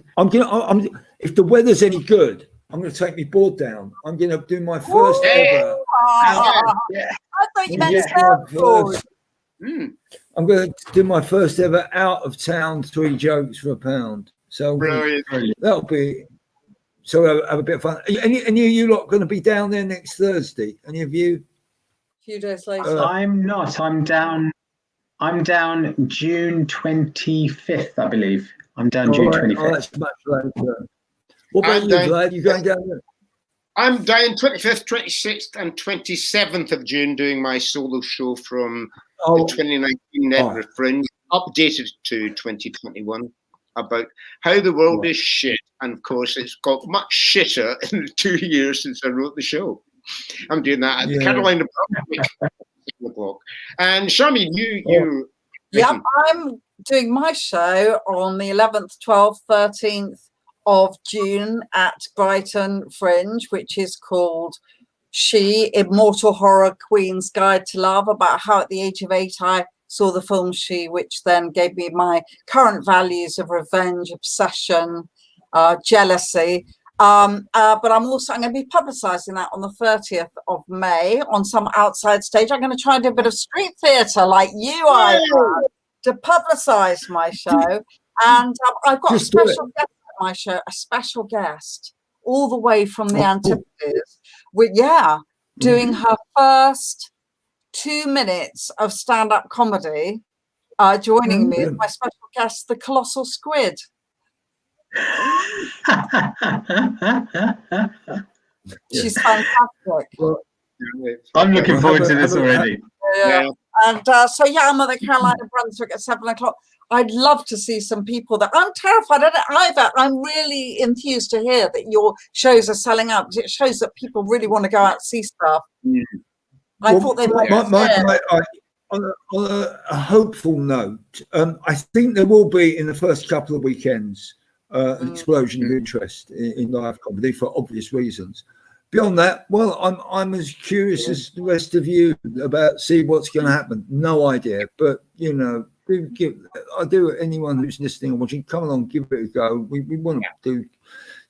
if the weather's any good, I'm going to take my board down. I'm going to do my first ever. I thought you meant surfboard. I'm going to do my first ever out of town 3 jokes for £1. So that'll be. So have a bit of fun. Any of you lot going to be down there next Thursday? Any of you? A few days later. I'm not. I'm down June 25th, I believe. I'm down June 25th. Oh, that's much later. What about you, Vlad? You going down there? I'm down 25th, 26th, and 27th of June doing my solo show from the 2019 Edinburgh Fringe, updated to 2021, about how the world is shit. And of course, it's got much shitter in the 2 years since I wrote the show. I'm doing that at the Carolina Block. And Charmian, you. Yep, I'm doing my show on the 11th, 12th, 13th of June at Brighton Fringe, which is called She, Immortal Horror Queen's Guide to Love, about how at the age of 8 I saw the film She, which then gave me my current values of revenge, obsession, jealousy. But I'm going to be publicising that on the 30th of May on some outside stage. I'm going to try and do a bit of street theatre like you, to publicise my show. And I've got a special guest at my show, a special guest, all the way from the Antipodes. Doing her first 2 minutes of stand-up comedy, joining me as my special guest, the Colossal Squid. She's fantastic. Well, I'm looking forward to this already. And I'm at the Carolina Brunswick at 7 o'clock. I'd love to see some people that I'm terrified. I don't either. I'm really enthused to hear that your shows are selling out because it shows that people really want to go out and see stuff. I thought they might. On a hopeful note, I think there will be in the first couple of weekends an explosion of interest in live comedy for obvious reasons. Beyond that, well, I'm as curious as the rest of you about see what's going to happen. No idea, but I do anyone who's listening and watching, come along, give it a go. We want to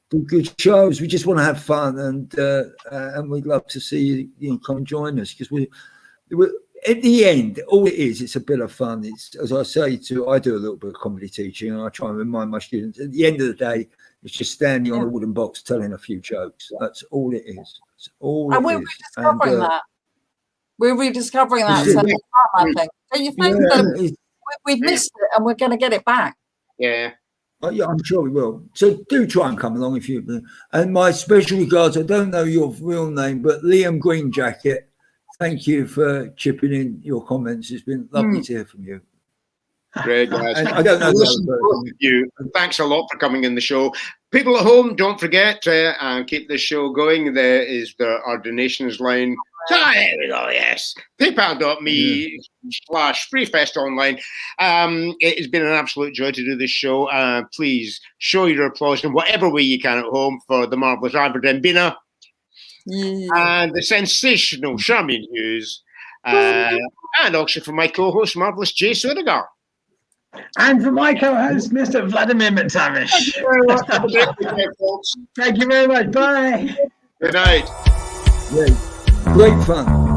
do good shows. We just want to have fun, and we'd love to see you come join us because we at the end, all it is, it's a bit of fun. It's, as I say, I do a little bit of comedy teaching, and I try and remind my students, at the end of the day, it's just standing on a wooden box telling a few jokes. That's all it is. That's all and we're rediscovering that. We're rediscovering that. I think. Don't you think that we've missed it and we're going to get it back? Yeah. Yeah, I'm sure we will. So do try and come along if you. And my special regards. I don't know your real name, but Liam Greenjacket. Thank you for chipping in your comments. It's been lovely to hear from you. Great, guys. I don't know. You. Thanks a lot for coming in the show. People at home, don't forget and keep this show going. There is our donations line There we go, yes. PayPal.me/FreeFestOnline. It has been an absolute joy to do this show. Please show your applause in whatever way you can at home for the marvellous IVOR DEMBINA and the sensational CHARMIAN HUGHES, and also for my co-host, marvellous Jay Sodagar. And for my co-host, Mr. Vladimir McTavish. Folks. Thank you very much. Bye. Good night. Great fun.